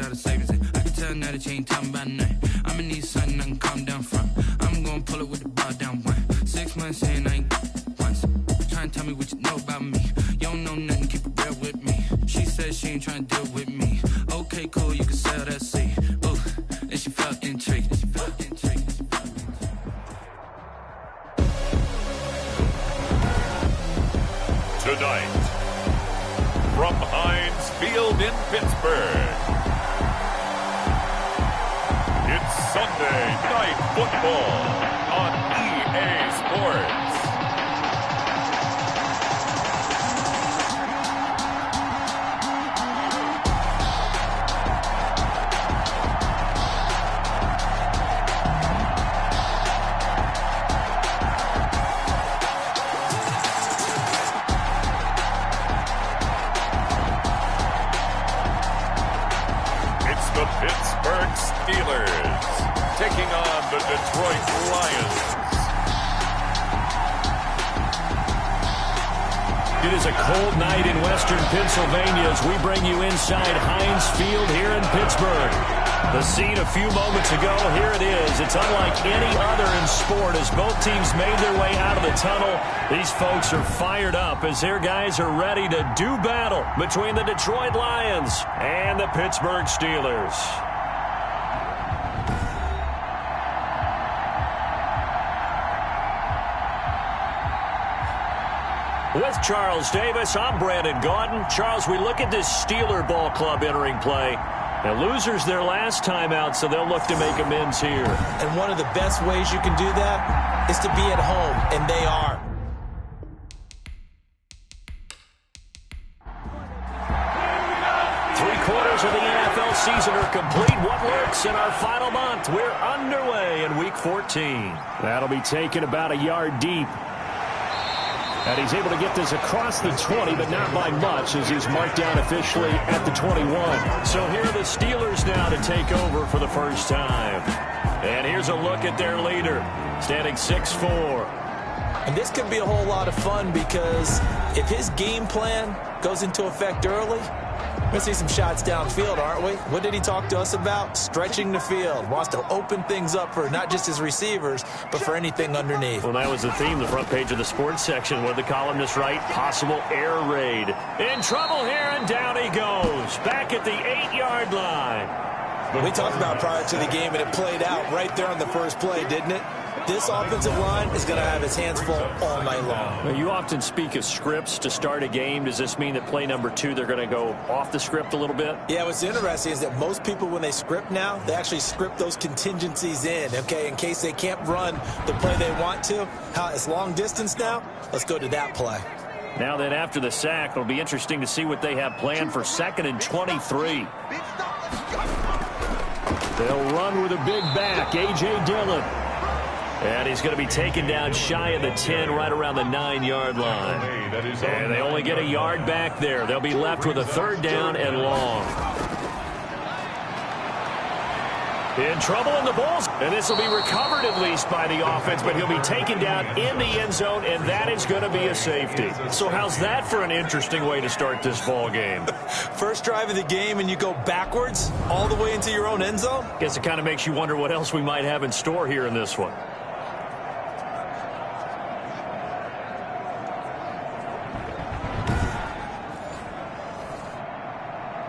lot of savings in. I can tell now that you ain't talking about nothing. I'ma need something I can calm down from. I'm gonna pull it with the bar down one. 6 months in, I ain't once. Trying to tell me what you know about me. You don't know nothing, keep it real with me. She said she ain't trying to deal with me. Okay, cool, you can sell that seed. Ooh, and she felt intrigued. Tonight, from Heinz Field in Pittsburgh, it's Sunday Night Football on EA Sports. Pittsburgh Steelers taking on the Detroit Lions. It is a cold night in western Pennsylvania as we bring you inside Heinz Field here in Pittsburgh. The scene a few moments ago, here it is. It's unlike any other in sport as both teams made their way out of the tunnel. These folks are fired up as their guys are ready to do battle between the Detroit Lions and the Pittsburgh Steelers. With Charles Davis, I'm Brandon Gaudin. Charles, we look at this Steeler ball club entering play. And losers their last time out, so they'll look to make amends here. And one of the best ways you can do that is to be at home, and they are. Three-quarters of the NFL season are complete. What works in our final month? We're underway in Week 14. That'll be taken about a yard deep. And he's able to get this across the 20, but not by much, as he's marked down officially at the 21. So here are the Steelers now to take over for the first time. And here's a look at their leader, standing 6'4". And this could be a whole lot of fun because if his game plan goes into effect early, we're going to see some shots downfield, aren't we? What did he talk to us about? Stretching the field. Wants to open things up for not just his receivers, but for anything underneath. Well, that was the theme, the front page of the sports section. What did the columnist write? Possible air raid. In trouble here, and down he goes. Back at the 8-yard line. We talked about prior to the game, and it played out right there on the first play, didn't it? This offensive line is going to have his hands full all night long. Now, you often speak of scripts to start a game. Does this mean that play number 2, they're going to go off the script a little bit? Yeah, what's interesting is that most people, when they script now, they actually script those contingencies in, okay, in case they can't run the play they want to. It's long distance now. Let's go to that play. Now then, after the sack, it'll be interesting to see what they have planned for 2nd and 23. They'll run with a big back, A.J. Dillon. And he's going to be taken down shy of the 10, right around the 9-yard line. And they only get a yard back there. They'll be left with a 3rd down and long. In trouble in the Bulls. And this will be recovered at least by the offense, but he'll be taken down in the end zone, and that is going to be a safety. So how's that for an interesting way to start this ball game? First drive of the game, and you go backwards all the way into your own end zone? Guess it kind of makes you wonder what else we might have in store here in this one.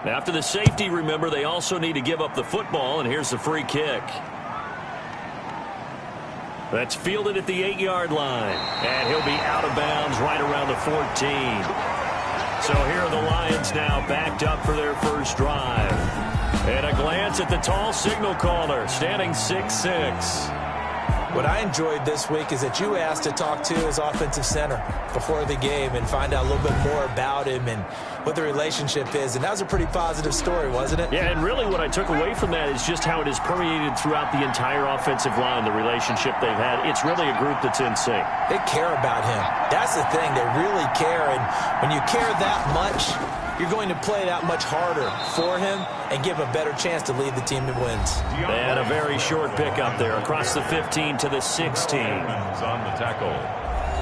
After the safety, remember, they also need to give up the football, and here's the free kick. That's fielded at the 8-yard line, and he'll be out of bounds right around the 14. So here are the Lions now backed up for their first drive. And a glance at the tall signal caller, standing 6'6". What I enjoyed this week is that you asked to talk to his offensive center before the game and find out a little bit more about him and what the relationship is. And that was a pretty positive story, wasn't it? Yeah, and really what I took away from that is just how it has permeated throughout the entire offensive line, the relationship they've had. It's really a group that's in sync. They care about him. That's the thing. They really care. And when you care that much, you're going to play that much harder for him and give a better chance to lead the team that wins. And a very short pickup there across the 15 to the 16. On the tackle.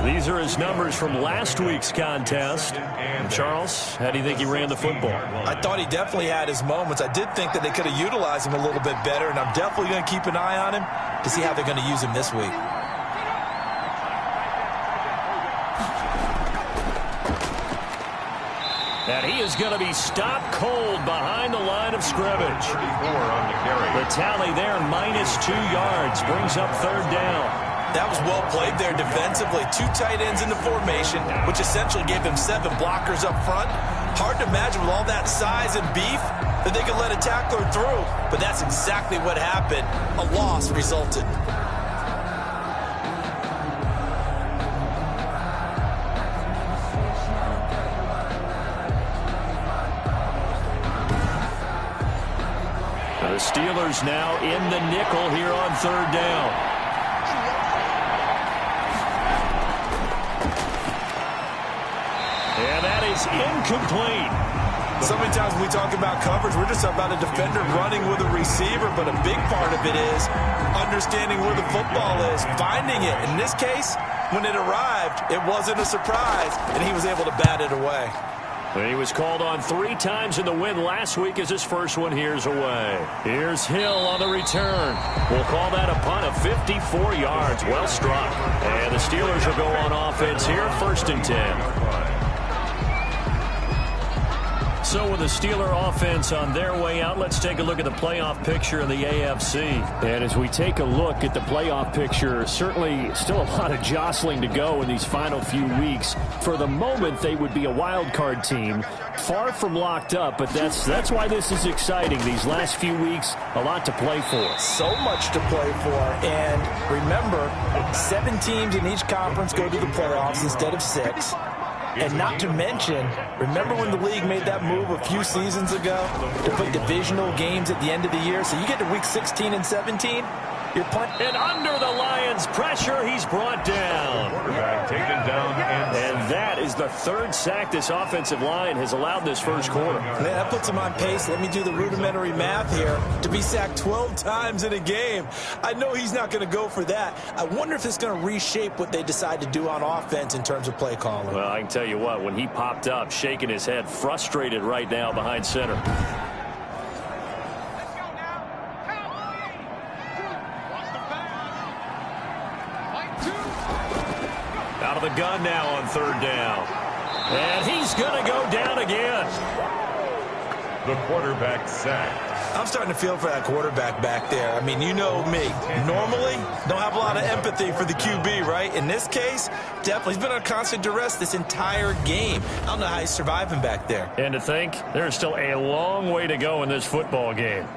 These are his numbers from last week's contest. And Charles, how do you think he ran the football? I thought he definitely had his moments. I did think that they could have utilized him a little bit better, and I'm definitely going to keep an eye on him to see how they're going to use him this week. And he is going to be stopped cold behind the line of scrimmage. The tally there, -2 yards, brings up 3rd down. That was well played there defensively. 2 tight ends in the formation, which essentially gave them 7 blockers up front. Hard to imagine with all that size and beef that they could let a tackler through. But that's exactly what happened. A loss resulted. The Steelers now in the nickel here on 3rd down. And that is incomplete. So many times when we talk about coverage, we're just about a defender running with a receiver, but a big part of it is understanding where the football is, finding it. In this case, when it arrived, it wasn't a surprise, and he was able to bat it away. He was called on 3 times in the win last week as his first one here's away. Here's Hill on the return. We'll call that a punt of 54 yards. Well struck. And the Steelers will go on offense here, 1st and 10. So with the Steeler offense on their way out, let's take a look at the playoff picture in the AFC. And as we take a look at the playoff picture, certainly still a lot of jostling to go in these final few weeks. For the moment, they would be a wild card team, far from locked up, but that's why this is exciting. These last few weeks, a lot to play for. So much to play for. And remember, 7 teams in each conference go to the playoffs instead of 6. And not to mention, remember when the league made that move a few seasons ago to put divisional games at the end of the year? So you get to week 16 and 17, you're playing. And under the Lions' pressure, he's brought down. Quarterback taken down. And that is the 3rd sack this offensive line has allowed this first quarter. Man, that puts him on pace. Let me do the rudimentary math here. To be sacked 12 times in a game. I know he's not going to go for that. I wonder if it's going to reshape what they decide to do on offense in terms of play calling. Well, I can tell you what, when he popped up, shaking his head, frustrated right now behind center. Out of the gun now on 3rd down. And he's going to go down again. The quarterback sacked. I'm starting to feel for that quarterback back there. I mean, you know me. Normally, don't have a lot of empathy for the QB, right? In this case, definitely. He's been on constant duress this entire game. I don't know how he's surviving back there. And to think, there's still a long way to go in this football game.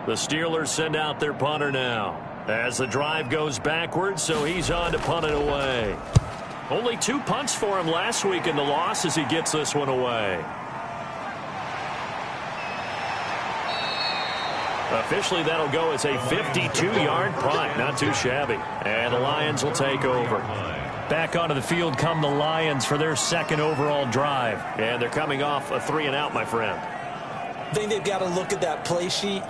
The Steelers send out their punter now as the drive goes backwards, so he's on to punt it away. Only 2 punts for him last week in the loss as he gets this one away. Officially, that'll go as a 52-yard punt. Not too shabby. And the Lions will take over. Back onto the field come the Lions for their 2nd overall drive. And they're coming off a 3-and-out, my friend. I think they've got to look at that play sheet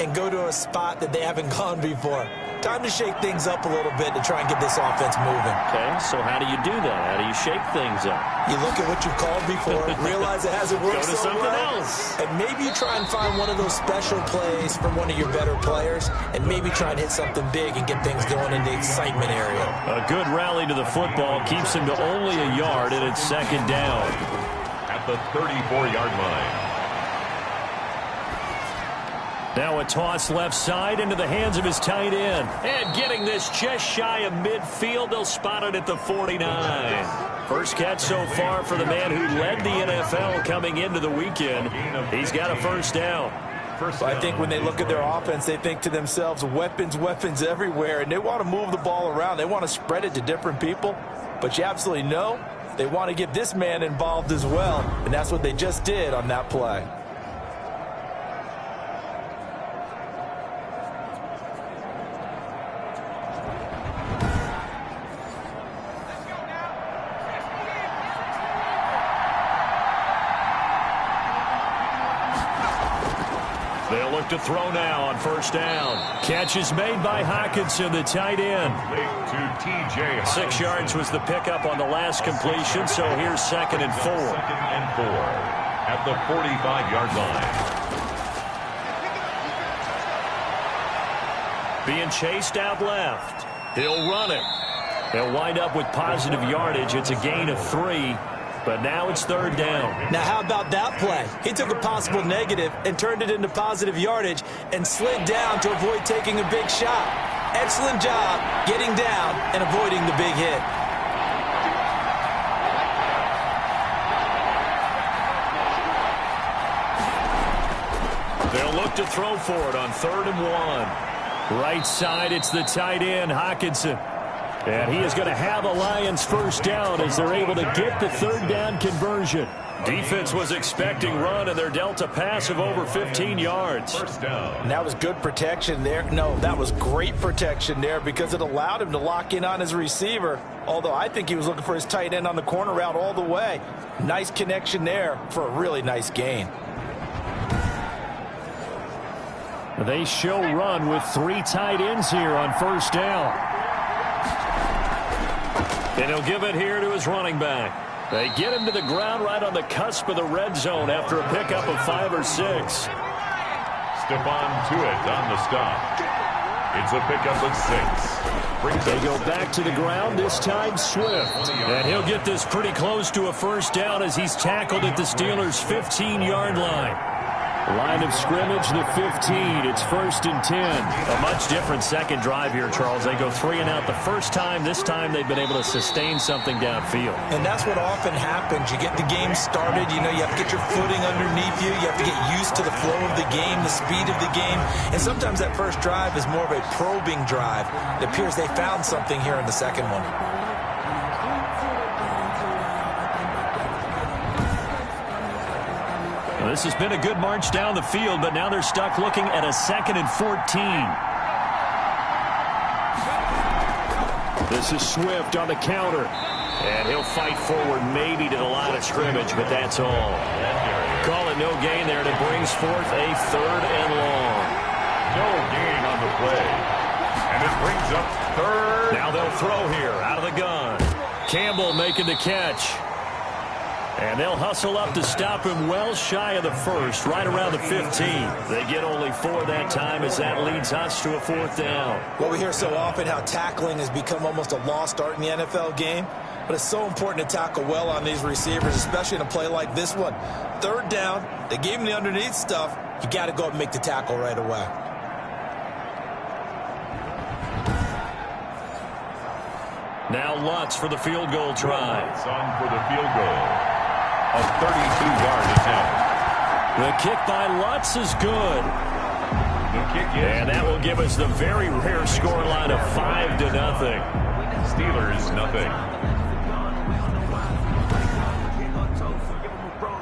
and go to a spot that they haven't gone before. Time to shake things up a little bit to try and get this offense moving. Okay, so how do you do that? How do you shake things up? You look at what you've called before, realize it hasn't worked Go to so something well, else. and maybe you try and find one of those special plays from one of your better players, and maybe try and hit something big and get things going in the excitement area. A good rally to the football keeps him to only a yard, and it's 2nd down. At the 34-yard line. Now a toss left side into the hands of his tight end. And getting this just shy of midfield, they'll spot it at the 49. First catch so far for the man who led the NFL coming into the weekend. He's got a 1st down. I think when they look at their offense, they think to themselves, weapons, weapons everywhere, and they want to move the ball around. They want to spread it to different people, but you absolutely know they want to get this man involved as well, and that's what they just did on that play. They'll look to throw now on first down. Catch is made by Hockenson, the tight end. To T.J. 6 yards was the pickup on the last completion, so here's 2nd and 4. 2nd and 4 at the 45-yard line. Being chased out left. He'll run it. He'll wind up with positive yardage. It's a gain of 3. But now it's 3rd down. Now, how about that play? He took a possible negative and turned it into positive yardage and slid down to avoid taking a big shot. Excellent job getting down and avoiding the big hit. They'll look to throw for it on 3rd and 1. Right side, it's the tight end, Hockenson. And he is going to have a Lions first down as they're able to get the 3rd down conversion. Defense was expecting run, and they're dealt a pass of over 15 yards. First down. And that was good protection there. No, that was great protection there because it allowed him to lock in on his receiver. Although I think he was looking for his tight end on the corner route all the way. Nice connection there for a really nice gain. They show run with 3 tight ends here on first down. And he'll give it here to his running back. They get him to the ground right on the cusp of the red zone after a pickup of 5 or 6. Stephon Tuitt on the stop. It's a pickup of 6. They go back to the ground, this time Swift. And he'll get this pretty close to a first down as he's tackled at the Steelers' 15-yard line. Line of scrimmage, the 15. It's 1st and 10. A much different second drive here, Charles. They go 3 and out the first time. This time they've been able to sustain something downfield. And that's what often happens. You get the game started. You know, you have to get your footing underneath you. You have to get used to the flow of the game, the speed of the game. And sometimes that first drive is more of a probing drive. It appears they found something here in the second one. This has been a good march down the field, but now they're stuck looking at a 2nd and 14. This is Swift on the counter. And he'll fight forward maybe to the line of scrimmage, but that's all. Call it no gain there, and it brings forth a 3rd and long. No gain on the play. And it brings up 3rd. Now they'll throw here out of the gun. Campbell making the catch. And they'll hustle up to stop him well shy of the 1st, right around the 15. They get only 4 that time as that leads us to a 4th down. Well, we hear so often how tackling has become almost a lost art in the NFL game. But it's so important to tackle well on these receivers, especially in a play like this one. 3rd down, they gave him the underneath stuff. You got to go up and make the tackle right away. Now Lutz for the field goal try. Lutz on for the field goal. A 32-yard attempt. The kick by Lutz is good. The kick is and that will give us the very rare scoreline of 5-0. Steelers nothing.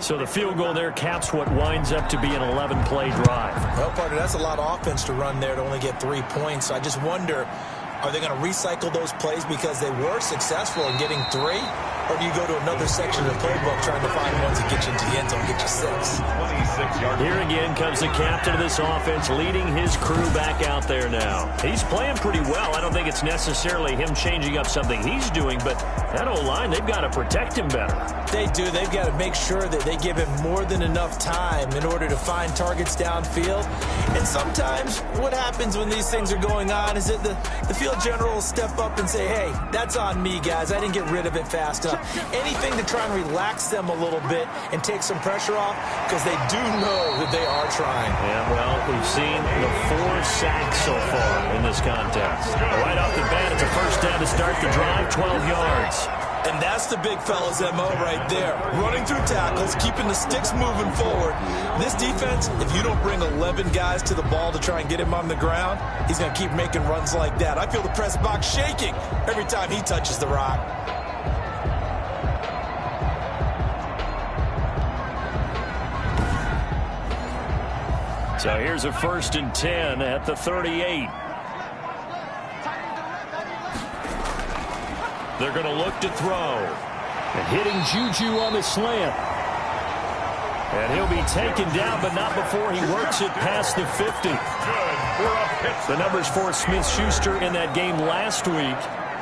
So the field goal there caps what winds up to be an 11-play drive. Well, partner, that's a lot of offense to run there to only get 3 points. So I just wonder, are they going to recycle those plays because they were successful in getting 3? Or do you go to another section of the playbook trying to find ones that get you into the end zone and get you 6? 26-yard. Here again comes the captain of this offense leading his crew back out there now. He's playing pretty well. I don't think it's necessarily him changing up something he's doing, but that O-line, they've got to protect him better. They do. They've got to make sure that they give him more than enough time in order to find targets downfield. And sometimes what happens when these things are going on is that the field general will step up and say, hey, that's on me, guys. I didn't get rid of it fast enough. Anything to try and relax them a little bit and take some pressure off because they do know that they are trying. Yeah, well, we've seen the 4 sacks so far in this contest. Right off the bat, it's a first down to start the drive, 12 yards. And that's the big fella's MO right there. Running through tackles, keeping the sticks moving forward. This defense, if you don't bring 11 guys to the ball to try and get him on the ground, he's going to keep making runs like that. I feel the press box shaking every time he touches the rock. So here's a 1st and 10 at the 38. They're going to look to throw. And hitting Juju on the slant. And he'll be taken down, but not before he works it past the 50. The numbers for Smith-Schuster in that game last week.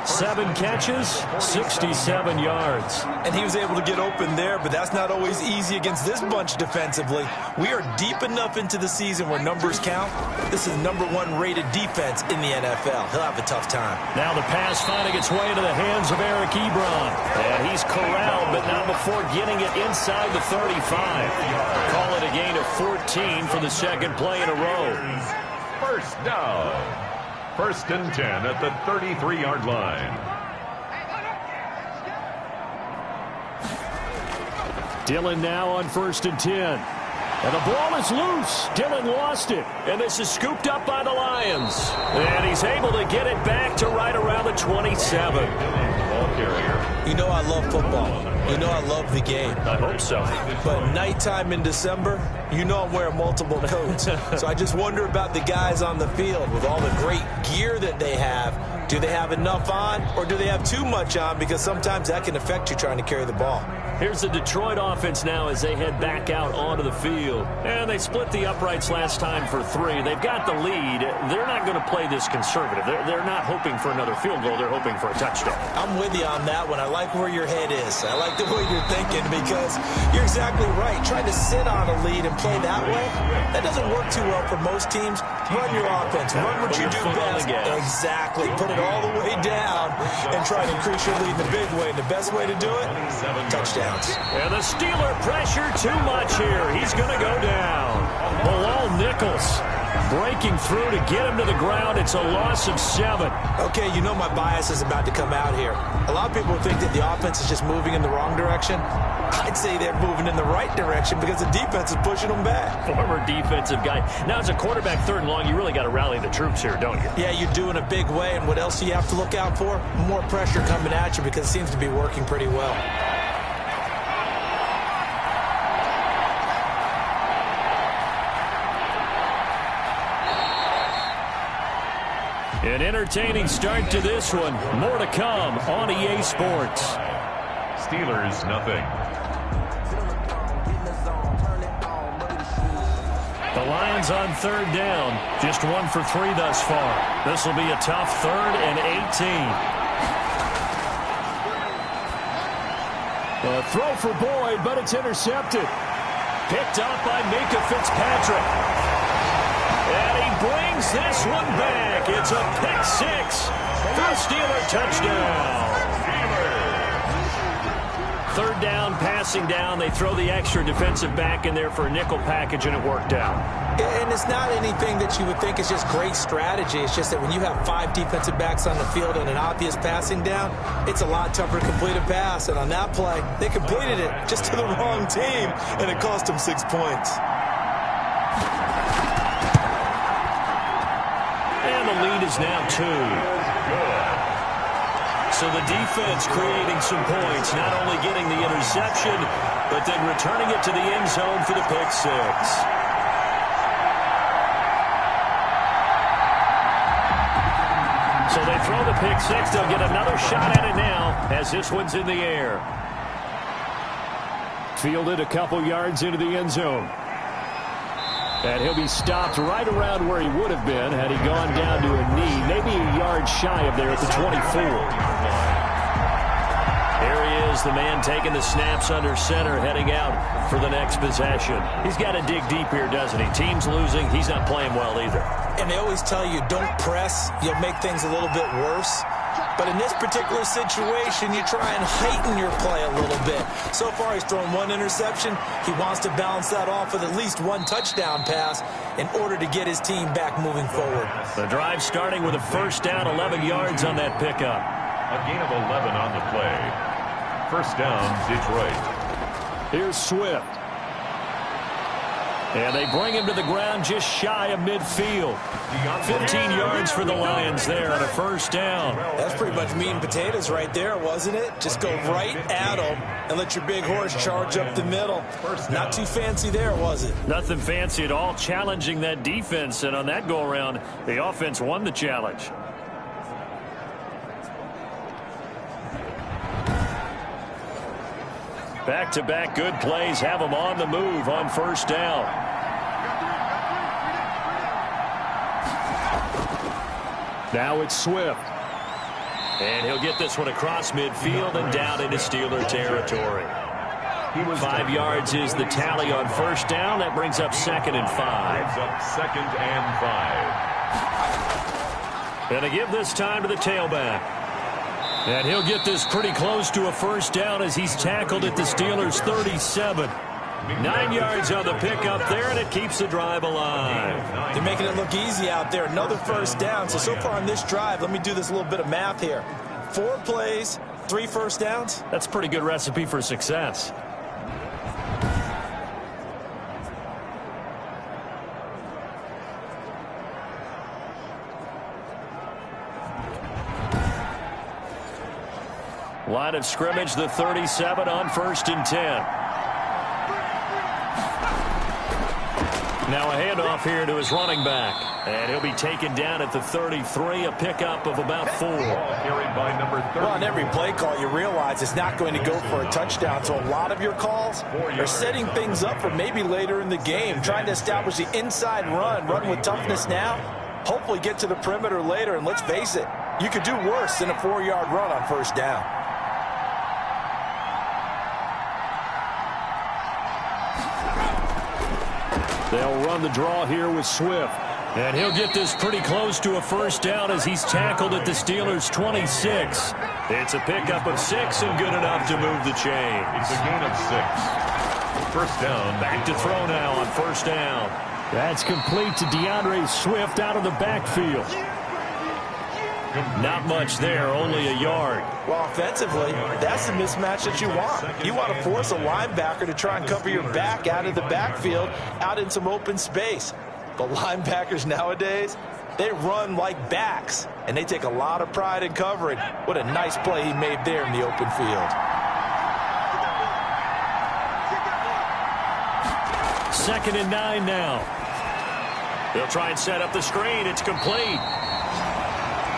7 catches, 67 yards. And he was able to get open there, but that's not always easy against this bunch defensively. We are deep enough into the season where numbers count. This is #1 rated defense in the NFL. He'll have a tough time. Now the pass finding its way into the hands of Eric Ebron. And he's corralled, but not before getting it inside the 35. Call it a gain of 14 for the second play in a row. First down. 1st and 10 at the 33-yard line. Dillon now on 1st and 10. And the ball is loose. Dillon lost it. And this is scooped up by the Lions. And he's able to get it back to right around the 27. Ball carrier. You know I love football. You know I love the game. I hope so. But nighttime in December, you know I'm wearing multiple coats. So I just wonder about the guys on the field with all the great gear that they have. Do they have enough on, or do they have too much on? Because sometimes that can affect you trying to carry the ball. Here's the Detroit offense now as they head back out onto the field. And they split the uprights last time for 3. They've got the lead. They're not going to play this conservative. They're not hoping for another field goal. They're hoping for a touchdown. I'm with you on that one. I like where your head is. I like the way you're thinking because you're exactly right. Trying to sit on a lead and play that way, that doesn't work too well for most teams. Run your offense. Run what you do best. Exactly. Put it all the way down and try to increase your lead in the big way. And the best way to do it, touchdown. And the Steeler pressure too much here. He's going to go down. Bilal Nichols breaking through to get him to the ground. It's a loss of 7. Okay, you know my bias is about to come out here. A lot of people think that the offense is just moving in the wrong direction. I'd say they're moving in the right direction because the defense is pushing them back. Former defensive guy. Now, as a quarterback 3rd and long, you really got to rally the troops here, don't you? Yeah, you're doing a big way. And what else do you have to look out for? More pressure coming at you because it seems to be working pretty well. An entertaining start to this one. More to come on EA Sports. Steelers, nothing. The Lions on 3rd down. Just 1 for 3 thus far. This will be a tough 3rd and 18. A throw for Boyd, but it's intercepted. Picked up by Minka Fitzpatrick. And he brings this one back. It's a pick 6 for a Steeler touchdown. 3rd down, passing down. They throw the extra defensive back in there for a nickel package, and it worked out. And it's not anything that you would think is just great strategy. It's just that when you have 5 defensive backs on the field and an obvious passing down, it's a lot tougher to complete a pass. And on that play, they completed it just to the wrong team, and it cost them 6 points. And the lead is now 2. So the defense creating some points, not only getting the interception, but then returning it to the end zone for the pick 6. So they throw the pick 6. They'll get another shot at it now as this one's in the air. Fielded a couple yards into the end zone. And he'll be stopped right around where he would have been had he gone down to a knee, maybe a yard shy of there at the 24. Here he is, the man taking the snaps under center, heading out for the next possession. He's got to dig deep here, doesn't he? Team's losing. He's not playing well either. And they always tell you, don't press. You'll make things a little bit worse. But in this particular situation, you try and heighten your play a little bit. So far, he's thrown 1 interception. He wants to balance that off with at least 1 touchdown pass in order to get his team back moving forward. The drive starting with a 1st down, 11 yards on that pickup. A gain of 11 on the play. 1st down, Detroit. Here's Swift. And they bring him to the ground just shy of midfield. 15 yards for the Lions there on a 1st down. That's pretty much meat and potatoes right there, wasn't it? Just go right at them and let your big horse charge up the middle. Not too fancy there, was it? Nothing fancy at all, challenging that defense. And on that go-around, the offense won the challenge. Back-to-back good plays have him on the move on first down. Now it's Swift. And he'll get this one across midfield and down into Steeler territory. 5 yards is the tally on first down. That brings up 2nd and 5. Brings up 2nd and 5. And they give this time to the tailback. And he'll get this pretty close to a first down as he's tackled at the Steelers' 37. 9 yards on the pickup there, and it keeps the drive alive. They're making it look easy out there. Another first down. So far on this drive, let me do this little bit of math here. 4 plays, 3 first downs. That's a pretty good recipe for success. Line of scrimmage, the 37 on 1st and 10. Now a handoff here to his running back. And he'll be taken down at the 33, a pickup of about 4. Carried by number 30. Well, on every play call, you realize it's not going to go for a touchdown. So a lot of your calls are setting things up for maybe later in the game, trying to establish the inside run with toughness now, hopefully get to the perimeter later. And let's face it, you could do worse than a 4-yard run on first down. They'll run the draw here with Swift. And he'll get this pretty close to a first down as he's tackled at the Steelers' 26. It's a pickup of 6 and good enough to move the chains. It's a gain of 6. First down. Back to throw now on first down. That's complete to DeAndre Swift out of the backfield. Not much there, only a yard. Well, offensively, that's the mismatch that you want. You want to force a linebacker to try and cover your back out of the backfield, out in some open space. But linebackers nowadays, they run like backs, and they take a lot of pride in covering. What a nice play he made there in the open field. 2nd and 9 now. They'll try and set up the screen. It's complete.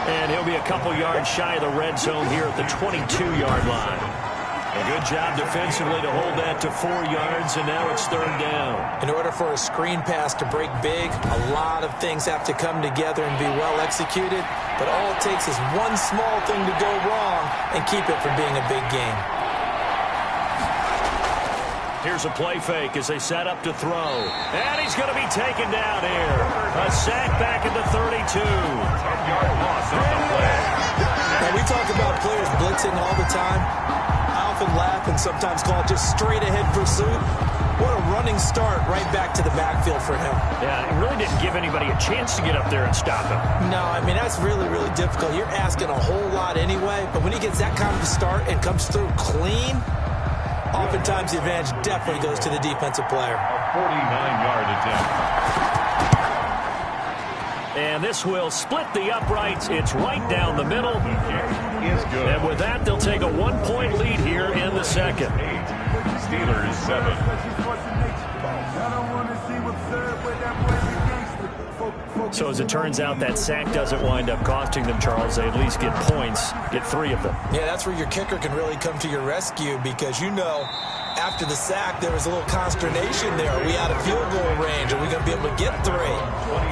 And he'll be a couple yards shy of the red zone here at the 22-yard line. A good job defensively to hold that to 4 yards, and now it's 3rd down. In order for a screen pass to break big, a lot of things have to come together and be well executed. But all it takes is one small thing to go wrong and keep it from being a big game. Here's a play fake as they set up to throw. And he's going to be taken down here. A sack back at the 32. 10-yard loss on the play. Now, we talk about players blitzing all the time. I often laugh and sometimes call it just straight-ahead pursuit. What a running start right back to the backfield for him. Yeah, it really didn't give anybody a chance to get up there and stop him. No, I mean, that's really, really difficult. You're asking a whole lot anyway, but when he gets that kind of a start and comes through clean, oftentimes the advantage definitely goes to the defensive player. A 49-yard attempt. And this will split the uprights. It's right down the middle. The kick is good. And with that, they'll take a 1-point lead here in the second. 8, Steelers 7. So as it turns out, that sack doesn't wind up costing them, Charles. They at least get points, get 3 of them. Yeah, that's where your kicker can really come to your rescue because, you know, after the sack, there was a little consternation there. Are we out of field goal range? Are we going to be able to get 3?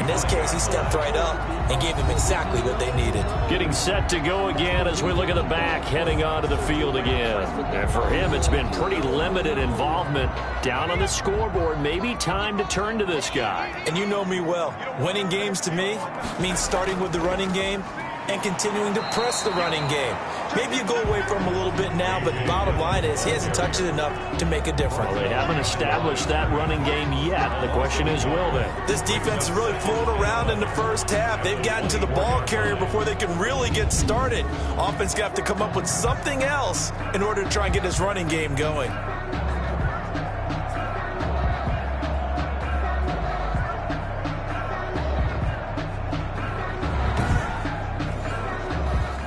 In this case, he stepped right up and gave them exactly what they needed. Getting set to go again as we look at the back, heading onto the field again. And for him, it's been pretty limited involvement down on the scoreboard. Maybe time to turn to this guy. And you know me well. Winning games to me means starting with the running game and continuing to press the running game. Maybe you go away from him a little bit now, but the bottom line is he hasn't touched it enough to make a difference. Well, they haven't established that running game yet. The question is, will they? This defense is really flown around in the first half. They've gotten to the ball carrier before they can really get started. Offense got to come up with something else in order to try and get this running game going.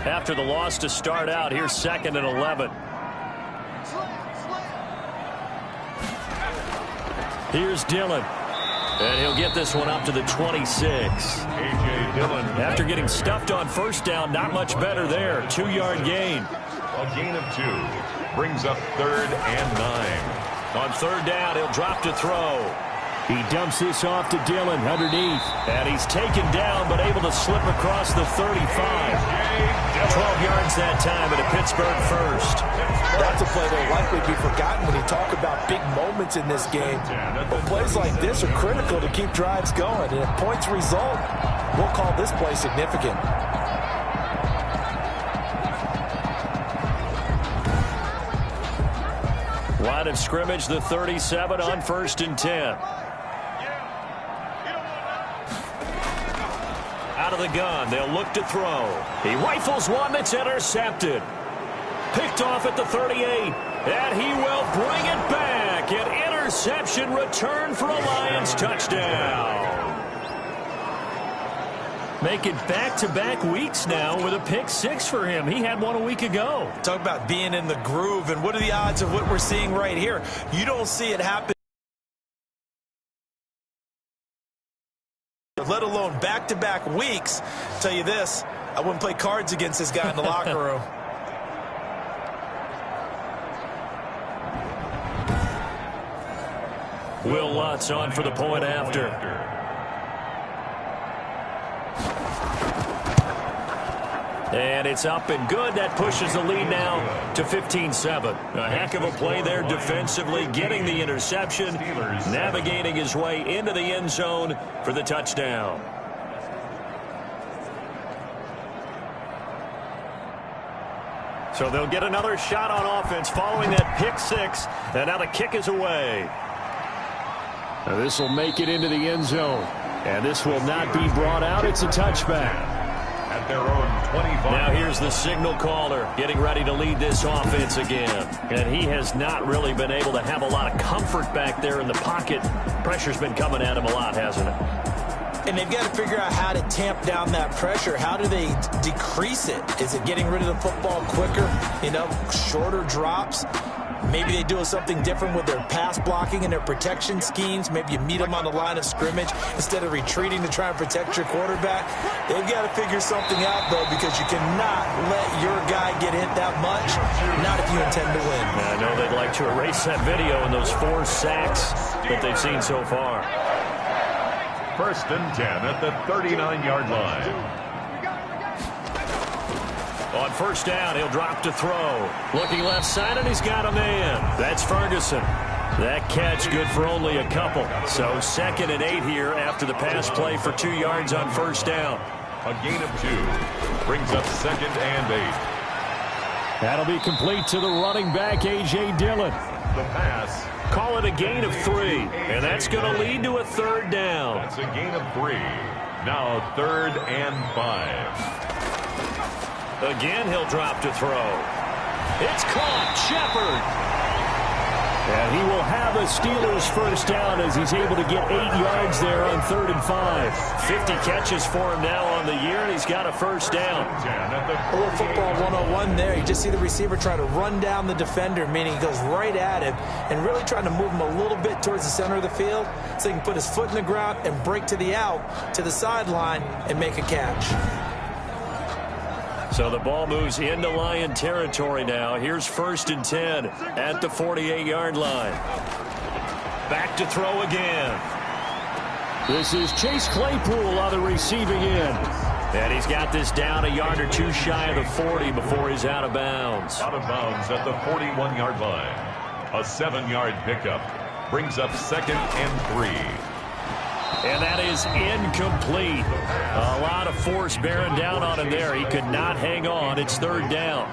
After the loss to start out, here's 2nd and 11. Here's Dillon. And he'll get this one up to the 26. A.J. Dillon. After getting stuffed on first down, not much better there. 2-yard gain. A gain of 2. Brings up 3rd and 9. On 3rd down, he'll drop to throw. He dumps this off to Dillon underneath. And he's taken down, but able to slip across the 35. 12 yards that time at a Pittsburgh first. That's a play that will likely be forgotten when you talk about big moments in this game. But plays like this are critical to keep drives going. And if points result, we'll call this play significant. Line of scrimmage, the 37 on 1st and 10. Out of the gun, they'll look to throw. He rifles one that's intercepted. Picked off at the 38, and he will bring it back. An interception return for a Lions touchdown. Making back-to-back weeks now with a pick 6 for him. He had one a week ago. Talk about being in the groove, and what are the odds of what we're seeing right here? You don't see it happen, let alone back-to-back weeks. I'll tell you this, I wouldn't play cards against this guy in the locker room. Will Lutz on for the point after. And it's up and good. That pushes the lead now to 15-7. A heck of a play there defensively, getting the interception, navigating his way into the end zone for the touchdown. So they'll get another shot on offense following that pick 6, and now the kick is away. Now this will make it into the end zone, and this will not be brought out. It's a touchback. At their own 25. Now here's the signal caller getting ready to lead this offense again. And he has not really been able to have a lot of comfort back there in the pocket. Pressure's been coming at him a lot, hasn't it? And they've got to figure out how to tamp down that pressure. How do they decrease it? Is it getting rid of the football quicker? You know, shorter drops? Maybe they do something different with their pass blocking and their protection schemes. Maybe you meet them on the line of scrimmage instead of retreating to try and protect your quarterback. They've got to figure something out, though, because you cannot let your guy get hit that much, not if you intend to win. I know they'd like to erase that video and those 4 sacks that they've seen so far. 1st and 10 at the 39-yard line. On 1st down, he'll drop to throw. Looking left side, and he's got a man. That's Ferguson. That catch good for only a couple. So 2nd and 8 here after the pass play for 2 yards on 1st down. A gain of 2. Brings up 2nd and 8. That'll be complete to the running back, A.J. Dillon. The pass. Call it a gain of 3, and that's going to lead to a 3rd down. That's a gain of 3. Now 3rd and 5. Again, he'll drop to throw. It's caught. Shepard. And he will have a Steelers 1st down as he's able to get 8 yards there on 3rd and 5. 50 catches for him now on the year, and he's got a 1st down. A little football 101 there. You just see the receiver try to run down the defender, meaning he goes right at him and really trying to move him a little bit towards the center of the field so he can put his foot in the ground and break to the out, to the sideline, and make a catch. So the ball moves into Lion territory now. Here's 1st and 10 at the 48-yard line. Back to throw again. This is Chase Claypool on the receiving end. And he's got this down a yard or 2 shy of the 40 before he's out of bounds. Out of bounds at the 41-yard line. A 7-yard pickup. Brings up 2nd and 3. And that is incomplete. A lot of force bearing down on him there. He could not hang on. It's 3rd down.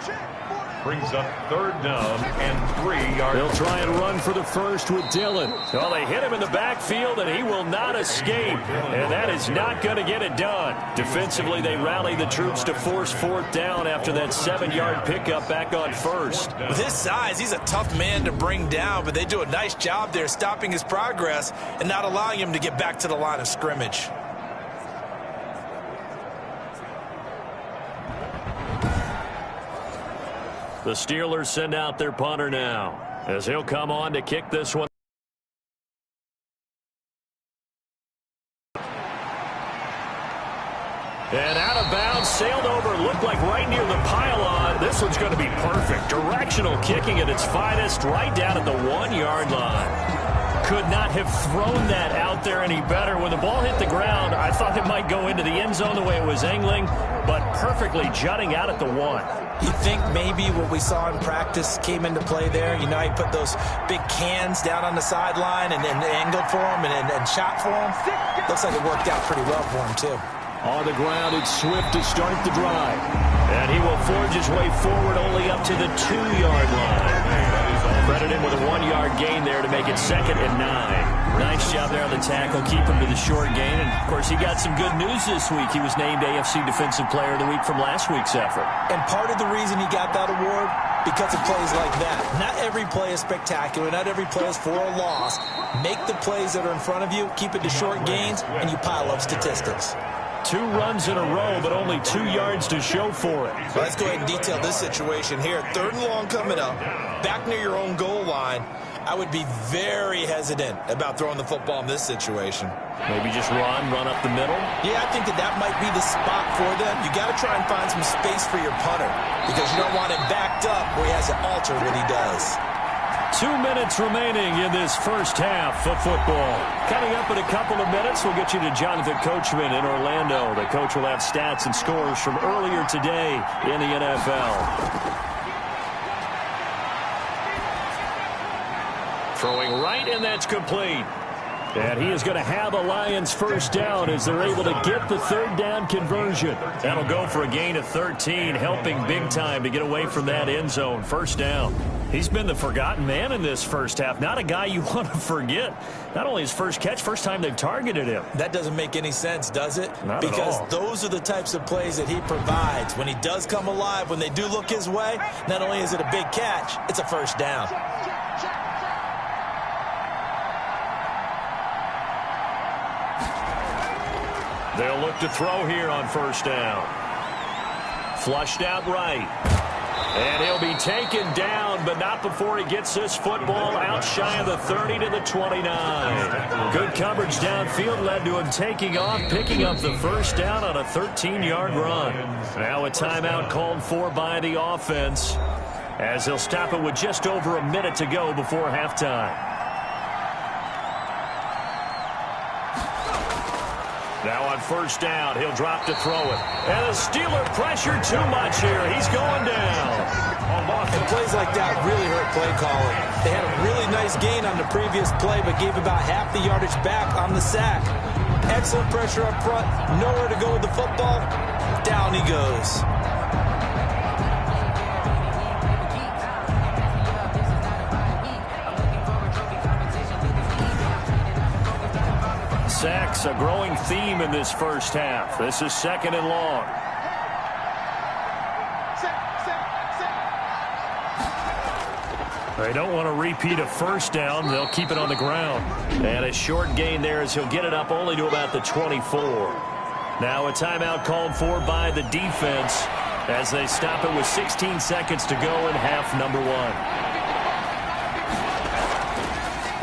Brings up 3rd down and 3 yards. They'll try and run for the 1st with Dillon. Well, they hit him in the backfield, and he will not escape. And that is not going to get it done. Defensively, they rally the troops to force 4th down after that 7-yard pickup back on 1st. With his size, he's a tough man to bring down, but they do a nice job there stopping his progress and not allowing him to get back to the line of scrimmage. The Steelers send out their punter now as he'll come on to kick this one. And out of bounds, sailed over, looked like right near the pylon. This this one's going to be perfect. Directional kicking at its finest, right down at the 1-yard line. Could not have thrown that out there any better. When the ball hit the ground, I thought it might go into the end zone the way it was angling, but perfectly jutting out at the 1. You think maybe what we saw in practice came into play there? You know, he put those big cans down on the sideline and angled for him and shot for him. Looks like it worked out pretty well for him, too. On the ground, it's Swift to start the drive. And he will forge his way forward only up to the 2-yard line. Credited with a 1-yard gain there to make it 2nd and 9. Nice job there on the tackle, keep him to the short gain. And, of course, he got some good news this week. He was named AFC Defensive Player of the Week from last week's effort. And part of the reason he got that award, because of plays like that. Not every play is spectacular. Not every play is for a loss. Make the plays that are in front of you, keep it to short gains, and you pile up statistics. 2 runs in a row, but only 2 yards to show for it. Well, let's go ahead and detail this situation here. 3rd and long coming up, back near your own goal line. I would be very hesitant about throwing the football in this situation. Maybe just run up the middle? Yeah, I think that might be the spot for them. You got to try and find some space for your punter because you don't want him backed up where he has to alter what he does. 2 minutes remaining in this first half of football. Coming up in a couple of minutes, we'll get you to Jonathan Coachman in Orlando. The coach will have stats and scores from earlier today in the NFL. Throwing right, and that's complete. And he is going to have a Lions first down as they're able to get the 3rd down conversion. That'll go for a gain of 13, helping big time to get away from that end zone. First down. He's been the forgotten man in this first half. Not a guy you want to forget. Not only his first catch, first time they've targeted him. That doesn't make any sense, does it? Not because at all. Those are the types of plays that he provides. When he does come alive, when they do look his way, not only is it a big catch, it's a first down. They'll look to throw here on first down. Flushed out right. And he'll be taken down, but not before he gets this football out shy of the 30 to the 29. Good coverage downfield led to him taking off, picking up the first down on a 13-yard run. Now a timeout called for by the offense as he'll stop it with just over a minute to go before halftime. Now on first down, he'll drop to throw it. And the Steeler pressure too much here. He's going down. And plays like that really hurt play calling. They had a really nice gain on the previous play, but gave about half the yardage back on the sack. Excellent pressure up front. Nowhere to go with the football. Down he goes. Sacks, a growing theme in this first half. This is 2nd and long. They don't want to repeat a first down. They'll keep it on the ground. And a short gain there as he'll get it up only to about the 24. Now a timeout called for by the defense as they stop it with 16 seconds to go in half number 1.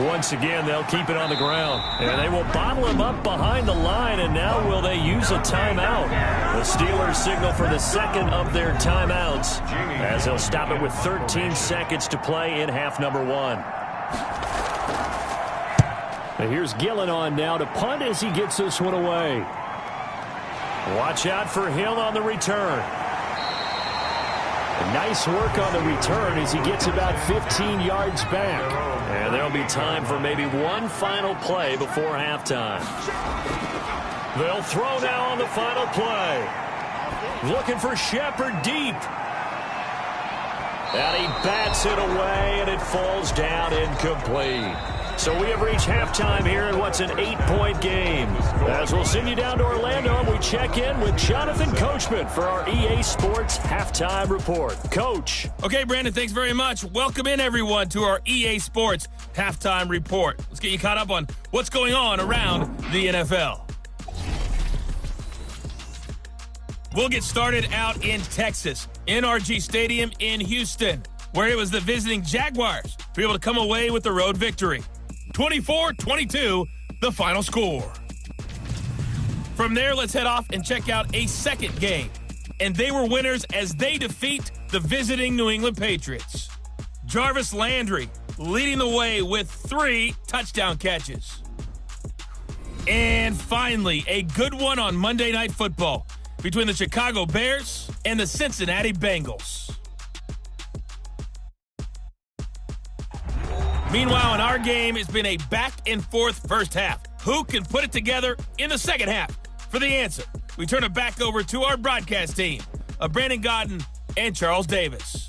Once again, they'll keep it on the ground. And they will bottle him up behind the line, and now will they use a timeout? The Steelers signal for the 2nd of their timeouts as they'll stop it with 13 seconds to play in half number 1. And here's Gillen on now to punt as he gets this one away. Watch out for Hill on the return. Nice work on the return as he gets about 15 yards back. And there'll be time for maybe one final play before halftime. They'll throw now on the final play. Looking for Shepard deep. And he bats it away, and it falls down incomplete. So we have reached halftime here in what's an 8-point game. As we'll send you down to Orlando, and we check in with Jonathan Coachman for our EA Sports Halftime Report. Coach. Okay, Brandon, thanks very much. Welcome in, everyone, to our EA Sports Halftime Report. Let's get you caught up on what's going on around the NFL. We'll get started out in Texas, NRG Stadium in Houston, where it was the visiting Jaguars who were able to come away with the road victory. 24-22, the final score. From there, let's head off and check out a second game. And they were winners as they defeat the visiting New England Patriots. Jarvis Landry leading the way with 3 touchdown catches. And finally, a good one on Monday Night Football between the Chicago Bears and the Cincinnati Bengals. Meanwhile, in our game, it's been a back-and-forth first half. Who can put it together in the second half? For the answer, we turn it back over to our broadcast team of Brandon Godden and Charles Davis.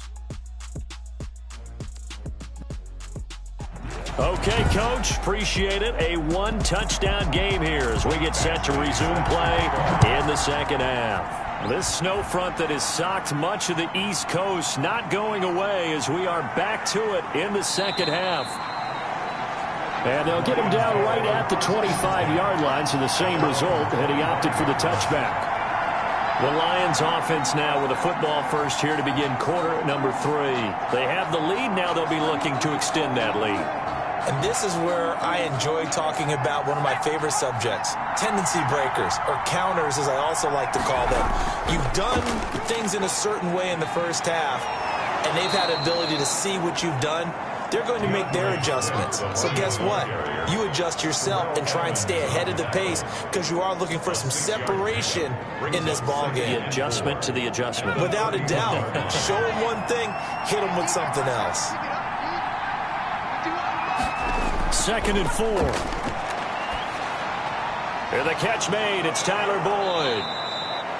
Okay, Coach, appreciate it. A 1-touchdown game here as we get set to resume play in the second half. This snow front that has socked much of the East Coast not going away as we are back to it in the second half. And they'll get him down right at the 25-yard line, so the same result, and he opted for the touchback. The Lions offense now with a football first here to begin quarter number 3. They have the lead now. They'll be looking to extend that lead. And this is where I enjoy talking about one of my favorite subjects, tendency breakers, or counters as I also like to call them. You've done things in a certain way in the first half, and they've had the ability to see what you've done. They're going to make their adjustments. So guess what? You adjust yourself and try and stay ahead of the pace because you are looking for some separation in this ballgame. The adjustment to the adjustment. Without a doubt. Show them one thing, hit them with something else. 2nd and 4. And the catch made. It's Tyler Boyd.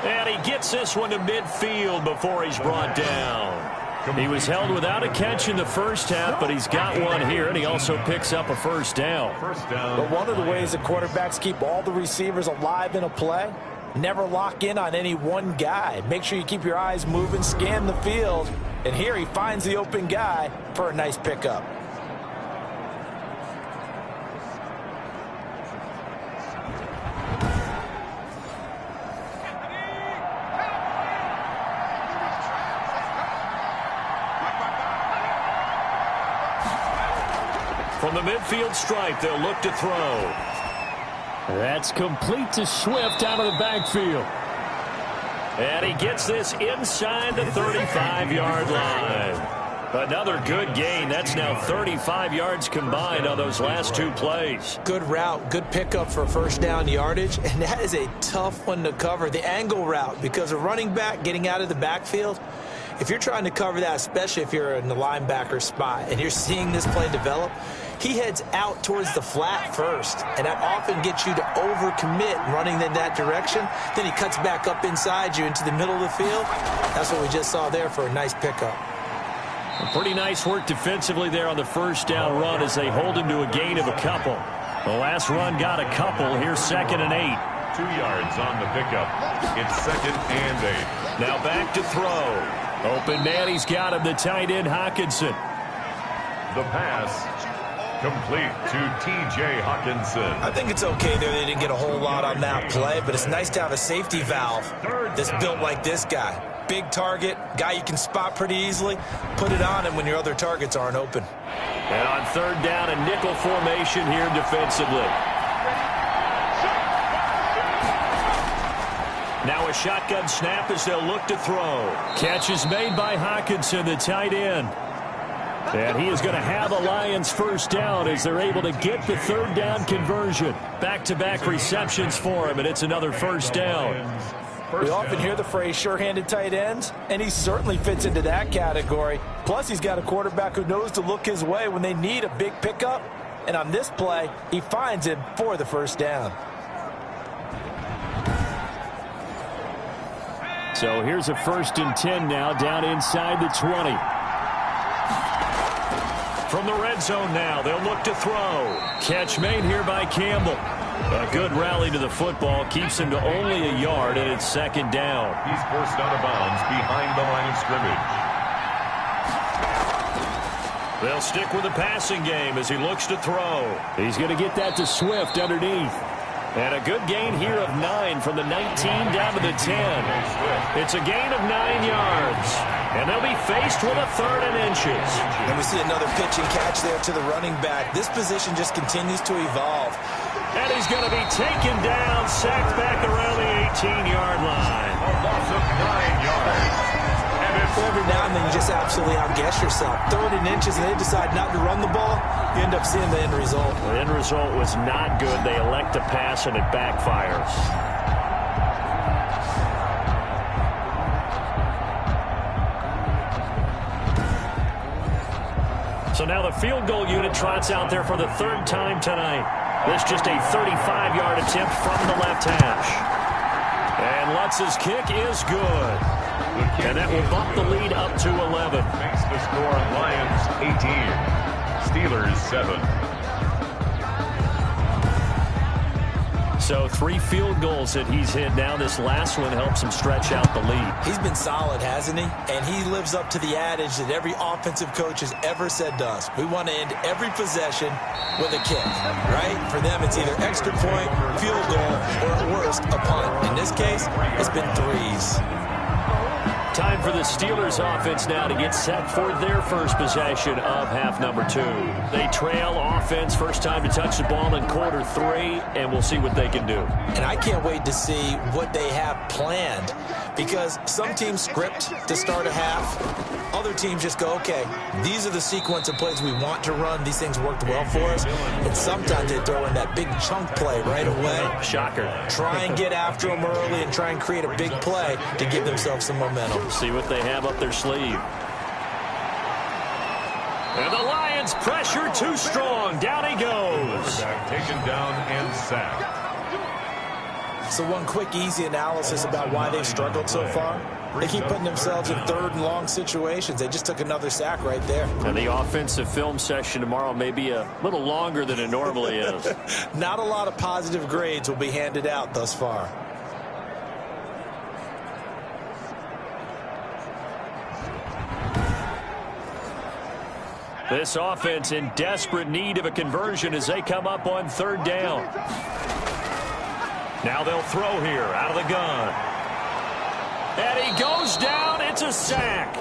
And he gets this one to midfield before he's brought down. He was held without a catch in the first half, but he's got one here, and he also picks up a first down. But one of the ways that quarterbacks keep all the receivers alive in a play, never lock in on any one guy. Make sure you keep your eyes moving, scan the field, and here he finds the open guy for a nice pickup. From the midfield stripe, they'll look to throw. That's complete to Swift out of the backfield. And he gets this inside the 35-yard line. Another good gain. That's now 35 yards combined on those last 2 plays. Good route, good pickup for first down yardage, and that is a tough one to cover. The angle route, because a running back getting out of the backfield, if you're trying to cover that, especially if you're in the linebacker spot and you're seeing this play develop, he heads out towards the flat first, and that often gets you to overcommit running in that direction. Then he cuts back up inside you into the middle of the field. That's what we just saw there for a nice pickup. Pretty nice work defensively there on the first down run as they hold him to a gain of a couple. The last run got a couple. Here's 2nd and 8. 2 yards on the pickup. It's 2nd and 8. Now back to throw. Open man, he's got him, the tight end, Hockenson. The pass complete to T.J. Hockenson. I think it's okay there. They didn't get a whole lot on that play, but it's nice to have a safety valve that's built like this guy. Big target, guy you can spot pretty easily. Put it on him when your other targets aren't open. And on 3rd down, a nickel formation here defensively. Now a shotgun snap as they'll look to throw. Catch is made by Hockenson, the tight end. And he is going to have a Lions first down as they're able to get the 3rd down conversion. Back-to-back receptions for him, and it's another first down. We often hear the phrase sure-handed tight ends, and he certainly fits into that category. Plus, he's got a quarterback who knows to look his way when they need a big pickup. And on this play, he finds him for the first down. So here's a 1st and 10 now, down inside the 20. From the red zone now, they'll look to throw. Catch made here by Campbell. A good rally to the football keeps him to only a yard, and it's 2nd down. He's forced out of bounds behind the line of scrimmage. They'll stick with the passing game as he looks to throw. He's going to get that to Swift underneath. And a good gain here of 9 from the 19 down to the 10. It's a gain of 9 yards. And they'll be faced with a 3rd and inches. And we see another pitch and catch there to the running back. This position just continues to evolve. And he's going to be taken down, sacked back around the 18-yard line. A loss of 9 yards. And it's Well, every now and then you just absolutely outguess yourself. 3rd and inches, and they decide not to run the ball. You end up seeing the end result. The end result was not good. They elect to pass, and it backfires. So now the field goal unit trots out there for the 3rd time tonight. This just a 35-yard attempt from the left hash. And Lutz's kick is good. And that will bump the lead up to 11. Makes the score Lions 18, Steelers 7. So 3 field goals that he's hit now. This last one helps him stretch out the lead. He's been solid, hasn't he? And he lives up to the adage that every offensive coach has ever said to us. We want to end every possession with a kick, right? For them, it's either extra point, field goal, or at worst, a punt. In this case, it's been 3s. Time for the Steelers offense now to get set for their first possession of half number 2. They trail offense, first time to touch the ball in quarter 3, and we'll see what they can do. And I can't wait to see what they have planned, because some teams script to start a half. Other teams just go, okay, these are the sequence of plays we want to run. These things worked well for us. And sometimes they throw in that big chunk play right away. Shocker. Try and get after them early and try and create a big play to give themselves some momentum. See what they have up their sleeve. And the Lions pressure too strong. Down he goes. Taken down and sacked. So one quick, easy analysis about why they've struggled so far. They keep putting themselves in 3rd and long situations. They just took another sack right there. And the offensive film session tomorrow may be a little longer than it normally is. Not a lot of positive grades will be handed out thus far. This offense in desperate need of a conversion as they come up on 3rd down. Now they'll throw here out of the gun. And he goes down. It's a sack.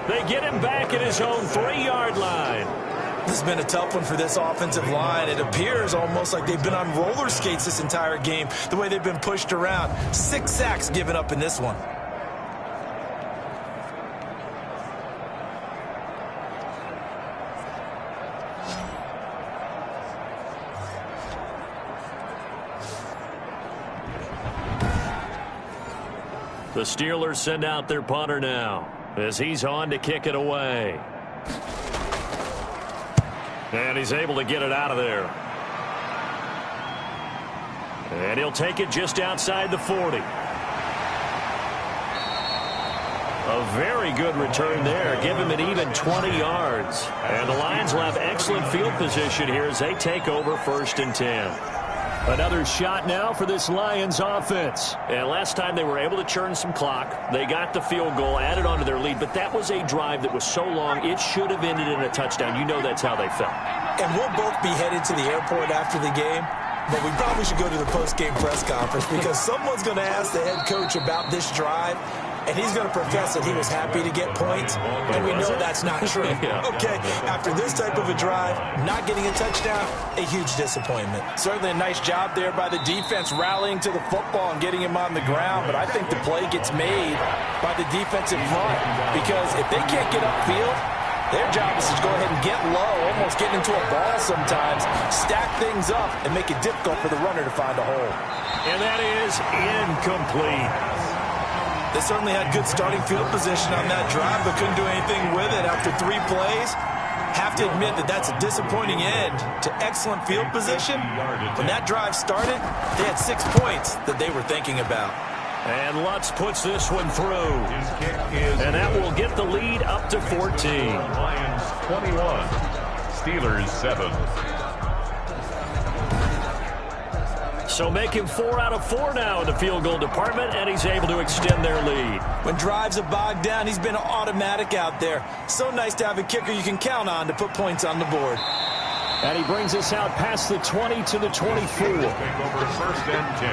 They get him back at his own 3-yard line. This has been a tough one for this offensive line. It appears almost like they've been on roller skates this entire game, the way they've been pushed around. 6 sacks given up in this one. The Steelers send out their punter now as he's on to kick it away. And he's able to get it out of there. And he'll take it just outside the 40. A very good return there. Give him an even 20 yards. And the Lions will have excellent field position here as they take over 1st and 10. Another shot now for this Lions offense. And last time they were able to churn some clock. They got the field goal, added on to their lead, but that was a drive that was so long it should have ended in a touchdown. You know that's how they felt. And we'll both be headed to the airport after the game, but we probably should go to the post-game press conference because someone's going to ask the head coach about this drive, and he's going to profess that he was happy to get points, and we know that's not true. Okay, after this type of a drive, not getting a touchdown, a huge disappointment. Certainly a nice job there by the defense rallying to the football and getting him on the ground, but I think the play gets made by the defensive front because if they can't get upfield, their job is to go ahead and get low, almost get into a ball sometimes, stack things up, and make it difficult for the runner to find a hole. And that is incomplete. They certainly had good starting field position on that drive, but couldn't do anything with it after 3 plays. Have to admit that that's a disappointing end to excellent field position. When that drive started, they had 6 points that they were thinking about. And Lutz puts this one through. And that will get the lead up to 14. Lions 21, Steelers 7. So make him 4 out of 4 now in the field goal department, and he's able to extend their lead. When drives are bogged down, he's been automatic out there. So nice to have a kicker you can count on to put points on the board. And he brings us out past the 20 to the 24. Take over 1st and 10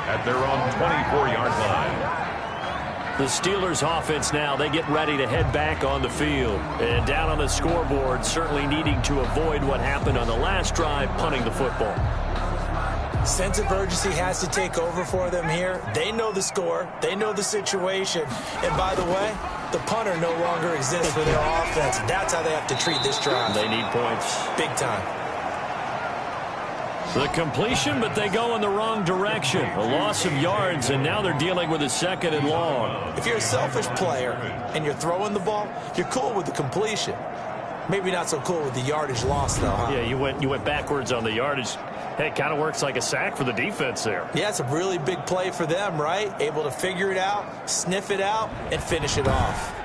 at their own 24-yard line. The Steelers offense now, they get ready to head back on the field. And down on the scoreboard, certainly needing to avoid what happened on the last drive, punting the football. Sense of urgency has to take over for them here. They know the score. They know the situation. And by the way, the punter no longer exists for their offense. That's how they have to treat this drive. They need points. Big time. The completion, but they go in the wrong direction. A loss of yards, and now they're dealing with a 2nd and long. If you're a selfish player and you're throwing the ball, you're cool with the completion. Maybe not so cool with the yardage loss, though, huh? Yeah, you went backwards on the yardage. Hey, it kind of works like a sack for the defense there. Yeah, it's a really big play for them, right? Able to figure it out, sniff it out, and finish it off.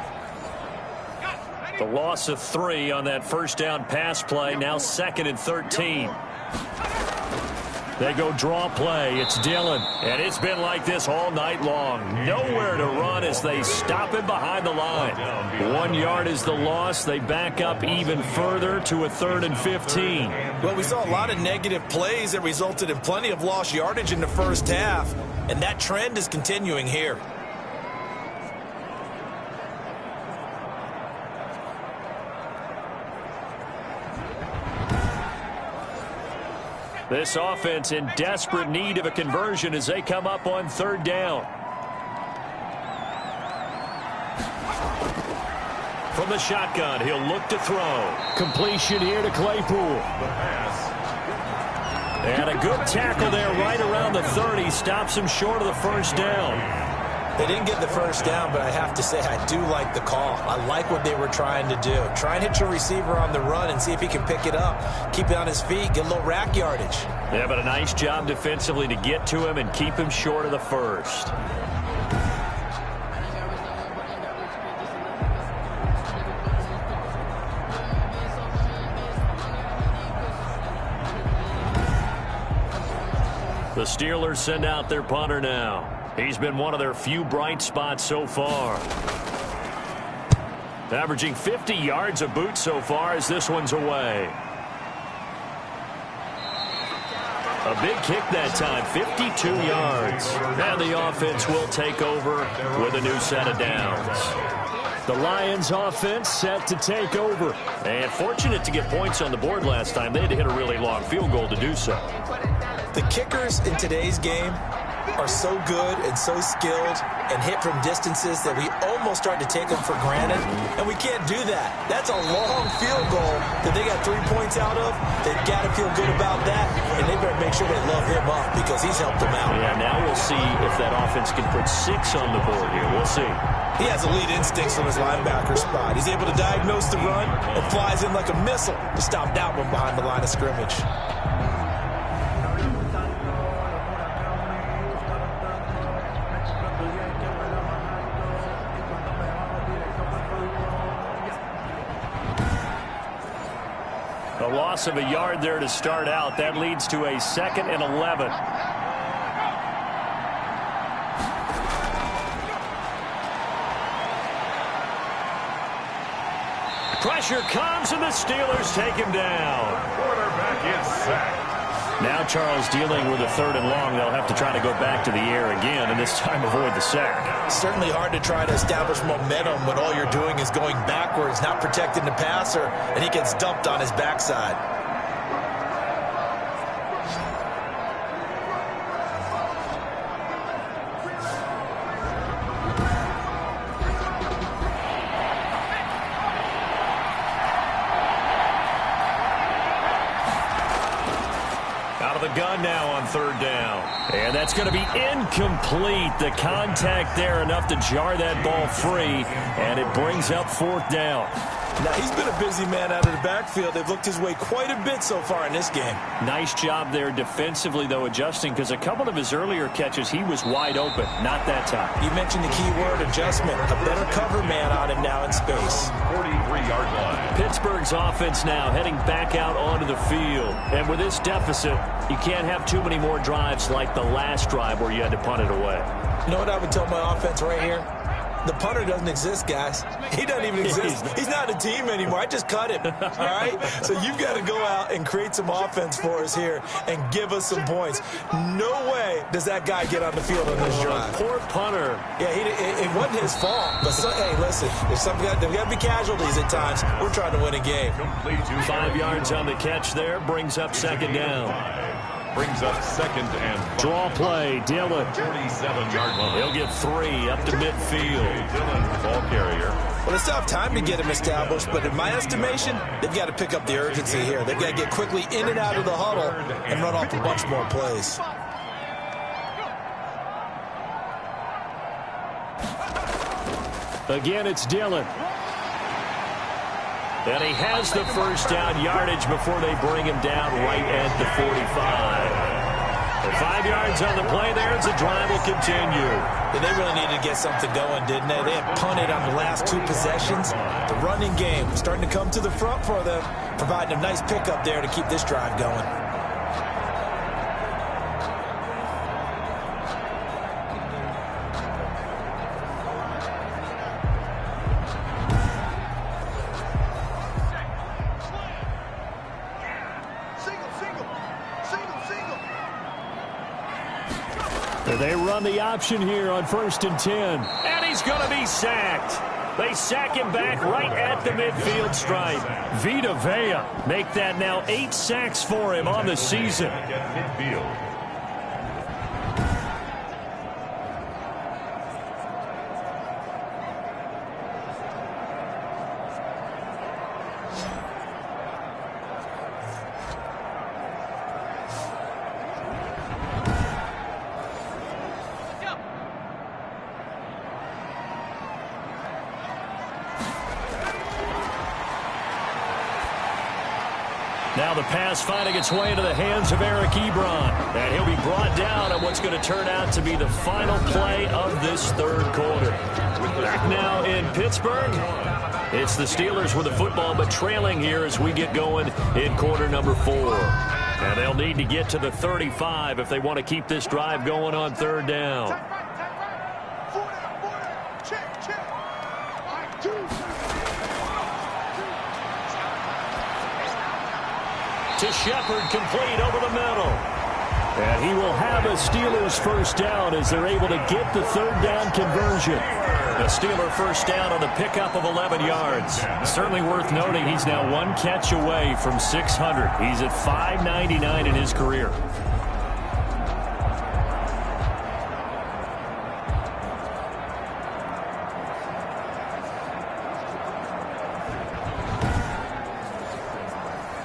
The loss of 3 on that first down pass play, now 2nd and 13. They go draw play. It's Dillon. And it's been like this all night long. Nowhere to run as they stop him behind the line. 1 yard is the loss. They back up even further to a 3rd and 15. Well, we saw a lot of negative plays that resulted in plenty of lost yardage in the first half. And that trend is continuing here. This offense in desperate need of a conversion as they come up on 3rd down. From the shotgun, he'll look to throw. Completion here to Claypool. And a good tackle there right around the 30. Stops him short of the first down. They didn't get the first down, but I have to say I do like the call. I like what they were trying to do. Try and hit your receiver on the run and see if he can pick it up. Keep it on his feet, get a little rack yardage. Yeah, but a nice job defensively to get to him and keep him short of the first. The Steelers send out their punter now. He's been one of their few bright spots so far. Averaging 50 yards a boot so far as this one's away. A big kick that time, 52 yards. And the offense will take over with a new set of downs. The Lions offense set to take over. And fortunate to get points on the board last time. They had to hit a really long field goal to do so. The kickers in today's game are so good and so skilled and hit from distances that we almost start to take them for granted, and we can't do that. That's a long field goal that they got 3 points out of. They've got to feel good about that, and they better make sure they love him up because he's helped them out. Yeah, now we'll see if that offense can put 6 on the board here. We'll see. He has elite instincts from his linebacker spot. He's able to diagnose the run and flies in like a missile to stop that one behind the line of scrimmage. A loss of a yard there to start out. That leads to a 2nd and 11. Pressure comes, and the Steelers take him down. Quarterback is sacked. Now Charles dealing with a 3rd and long. They'll have to try to go back to the air again, and this time avoid the sack. Certainly hard to try to establish momentum when all you're doing is going backwards, not protecting the passer, and he gets dumped on his backside. Gun now on 3rd down. And that's going to be incomplete. The contact there enough to jar that ball free, and it brings up 4th down. Now, he's been a busy man out of the backfield. They've looked his way quite a bit so far in this game. Nice job there defensively, though, adjusting, because a couple of his earlier catches, he was wide open. Not that time. You mentioned the key word, adjustment. A better cover man on him now in space. 43-yard line. Pittsburgh's offense now heading back out onto the field. And with this deficit, you can't have too many more drives like the last drive where you had to punt it away. You know what I would tell my offense right here? The punter doesn't exist, guys. He doesn't even exist. He's not a team anymore. I just cut him, all right? So you've got to go out and create some offense for us here and give us some points. No way does that guy get on the field on this drive. Poor punter. Yeah, it wasn't his fault. But, hey, listen, there's got to be casualties at times. We're trying to win a game. 5 yards on the catch there brings up 2nd down. Brings up second and 5. Draw play, Dillon. 47-yard line. He'll get 3 up to midfield. Dillon, ball carrier. Well, it's tough time to get him established, but in my estimation, they've got to pick up the urgency here. They've got to get quickly in and out of the huddle and run off a bunch more plays. Again, it's Dillon. And he has the first down yardage before they bring him down right at the 45. 5 yards on the play there as the drive will continue. Yeah, they really needed to get something going, didn't they? They had punted on the last 2 possessions. The running game was starting to come to the front for them, providing a nice pickup there to keep this drive going. They run the option here on 1st and 10. And he's going to be sacked. They sack him back right at the midfield stripe. Vita Vea make that now 8 sacks for him on the season. At midfield. Now the pass finding its way into the hands of Eric Ebron. And he'll be brought down on what's going to turn out to be the final play of this 3rd quarter. Back now in Pittsburgh. It's the Steelers with the football, but trailing here as we get going in quarter number 4. And they'll need to get to the 35 if they want to keep this drive going on 3rd down. To Shepard, complete over the middle. And he will have a Steelers first down as they're able to get the 3rd down conversion. A Steeler first down on the pickup of 11 yards. Certainly worth noting he's now 1 catch away from 600. He's at 599 in his career.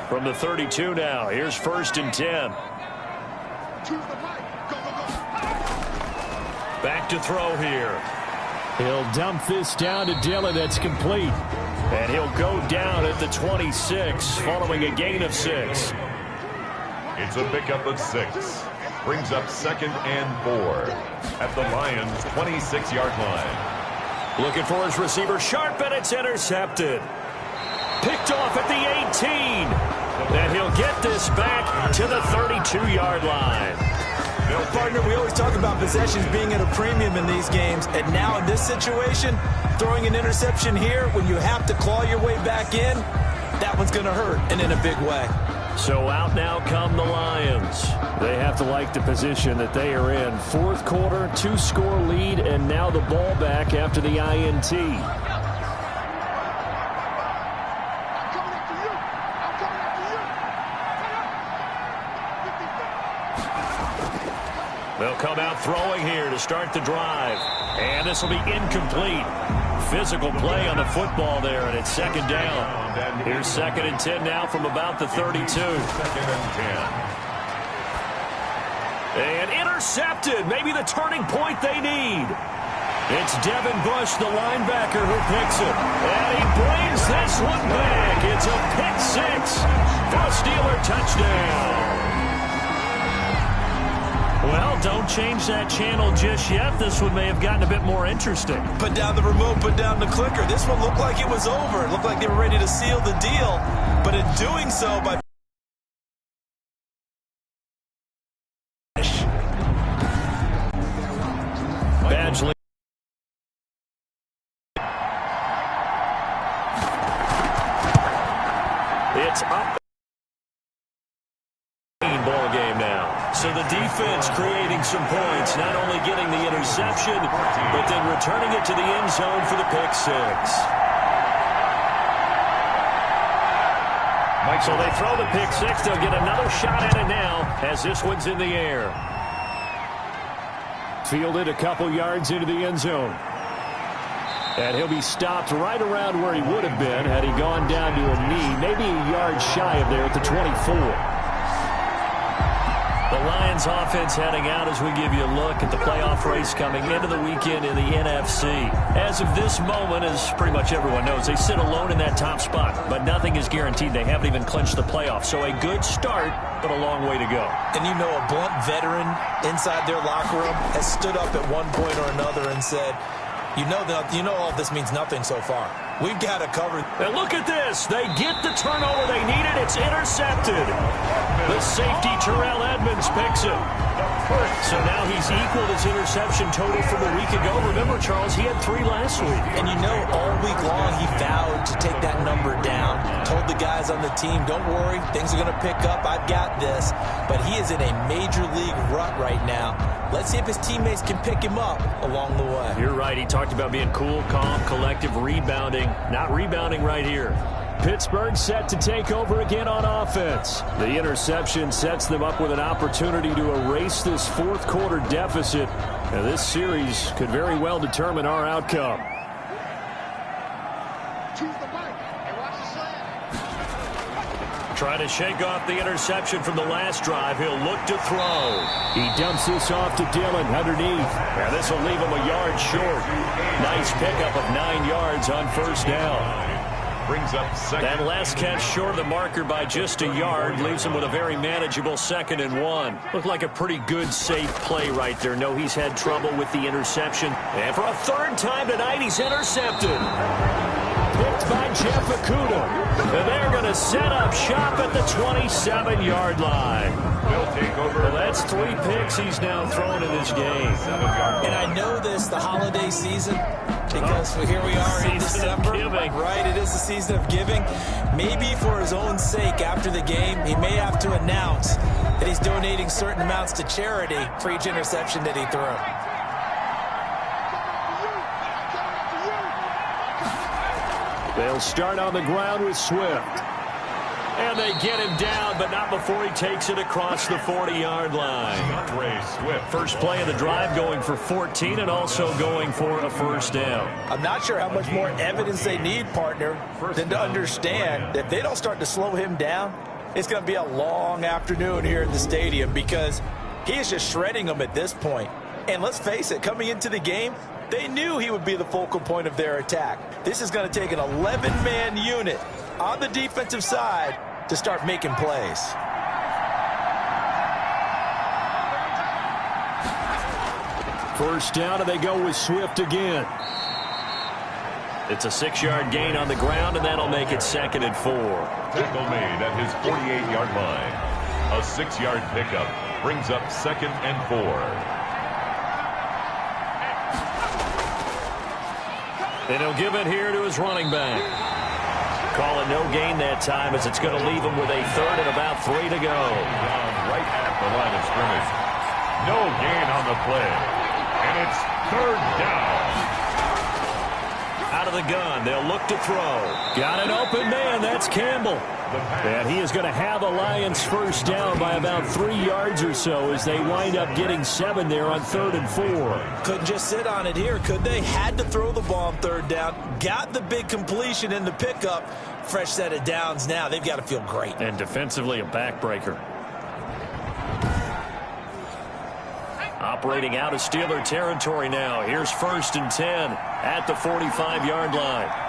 From the 32 now, here's 1st and 10. Back to throw here. He'll dump this down to Dillon. That's complete. And he'll go down at the 26 following a gain of 6. It's a pickup of 6. Brings up 2nd and 4 at the Lions' 26-yard line. Looking for his receiver, Sharp, and it's intercepted. Picked off at the 18. And he'll get this back to the 32-yard line. Partner, we always talk about possessions being at a premium in these games. And now in this situation, throwing an interception here when you have to claw your way back in, that one's going to hurt, and in a big way. So out now come the Lions. They have to like the position that they are in. 4th quarter, 2-score lead, and now the ball back after the INT. They'll come out throwing here to start the drive. And this will be incomplete. Physical play on the football there, and it's 2nd down. Here's 2nd and 10 now from about the 32. 2nd and 10. And intercepted. Maybe the turning point they need. It's Devin Bush, the linebacker, who picks it. And he brings this one back. It's a pick 6 for a Steeler touchdown. Well, don't change that channel just yet. This one may have gotten a bit more interesting. Put down the remote, put down the clicker. This one looked like it was over. It looked like they were ready to seal the deal. But in doing so, by Badgley. It's up. Ball game now. So the defense creating some points, not only getting the interception, but then returning it to the end zone for the pick 6. So they throw the pick six. They'll get another shot at it now as this one's in the air. Fielded a couple yards into the end zone. And he'll be stopped right around where he would have been had he gone down to a knee, maybe a yard shy of there at the 24. The Lions offense heading out as we give you a look at the playoff race coming into the weekend in the NFC. As of this moment, as pretty much everyone knows, they sit alone in that top spot, but nothing is guaranteed. They haven't even clinched the playoffs. So a good start, but a long way to go. And you know, a blunt veteran inside their locker room has stood up at one point or another and said, you know all of this means nothing so far. We've got to cover. And look at this. They get the turnover they needed. It's intercepted. The safety, Terrell Edmonds, picks it. So now he's equaled his interception total from a week ago. Remember, Charles, he had 3 last week. And you know, all week long he vowed to take that number down. Told the guys on the team, don't worry, things are going to pick up. I've got this. But he is in a major league rut right now. Let's see if his teammates can pick him up along the way. You're right. He talked about being cool, calm, collective, rebounding. Not rebounding right here. Pittsburgh set to take over again on offense. The interception sets them up with an opportunity to erase this fourth quarter deficit. And this series could very well determine our outcome. Trying to shake off the interception from the last drive. He'll look to throw. He dumps this off to Dillon underneath. And this will leave him a yard short. Nice pickup of 9 yards on first down. Brings up second. That last catch short of the marker by just a yard leaves him with a very manageable 2nd and 1. Looked like a pretty good, safe play right there. No, he's had trouble with the interception. And for a 3rd time tonight, he's intercepted. Picked by Jeff Okudah. And they're going to set up shop at the 27-yard line. They'll take over. Well, that's 3 picks he's now thrown in this game. And I know this, the holiday season, because here we are in December. Right, it is the season of giving. Maybe for his own sake, after the game, he may have to announce that he's donating certain amounts to charity for each interception that he threw. They'll start on the ground with Swift. And they get him down, but not before he takes it across the 40-yard line. First play of the drive going for 14 and also going for a first down. I'm not sure how much more evidence they need, partner, than to understand that if they don't start to slow him down, it's going to be a long afternoon here at the stadium because he is just shredding them at this point. And let's face it, coming into the game, they knew he would be the focal point of their attack. This is going to take an 11-man unit on the defensive side to start making plays. First down, and they go with Swift again. It's a 6-yard gain on the ground, and that'll make it 2nd and 4. Tackle made at his 48-yard line. A 6-yard pickup brings up 2nd and 4. And he'll give it here to his running back. Calling no gain that time as it's going to leave him with a 3rd and about 3 to go. Right at the line of scrimmage. No gain on the play. And it's 3rd down. Out of the gun. They'll look to throw. Got an open man. That's Campbell. And he is going to have a Lions first down by about 3 yards or so as they wind up getting 7 there on 3rd and 4. Couldn't just sit on it here, could they? Had to throw the ball on 3rd down. Got the big completion in the pickup. Fresh set of downs now. They've got to feel great. And defensively a backbreaker. Operating out of Steeler territory now. Here's 1st and 10 at the 45-yard line.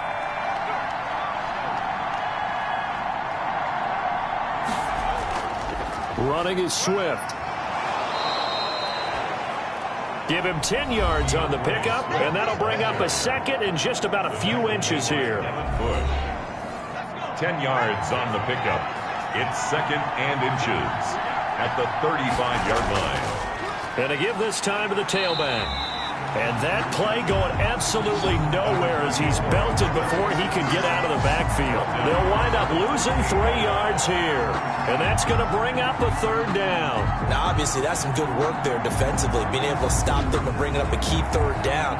Running is Swift. Give him 10 yards on the pickup, and that'll bring up a 2nd and just about a few inches here. 10 yards on the pickup. It's 2nd and inches at the 35-yard line. And to give this time to the tailback. And that play going absolutely nowhere as he's belted before he can get out of the backfield. They'll wind up losing 3 yards here. And that's going to bring up a 3rd down. Now, obviously, that's some good work there defensively, being able to stop them and bringing up a key 3rd down.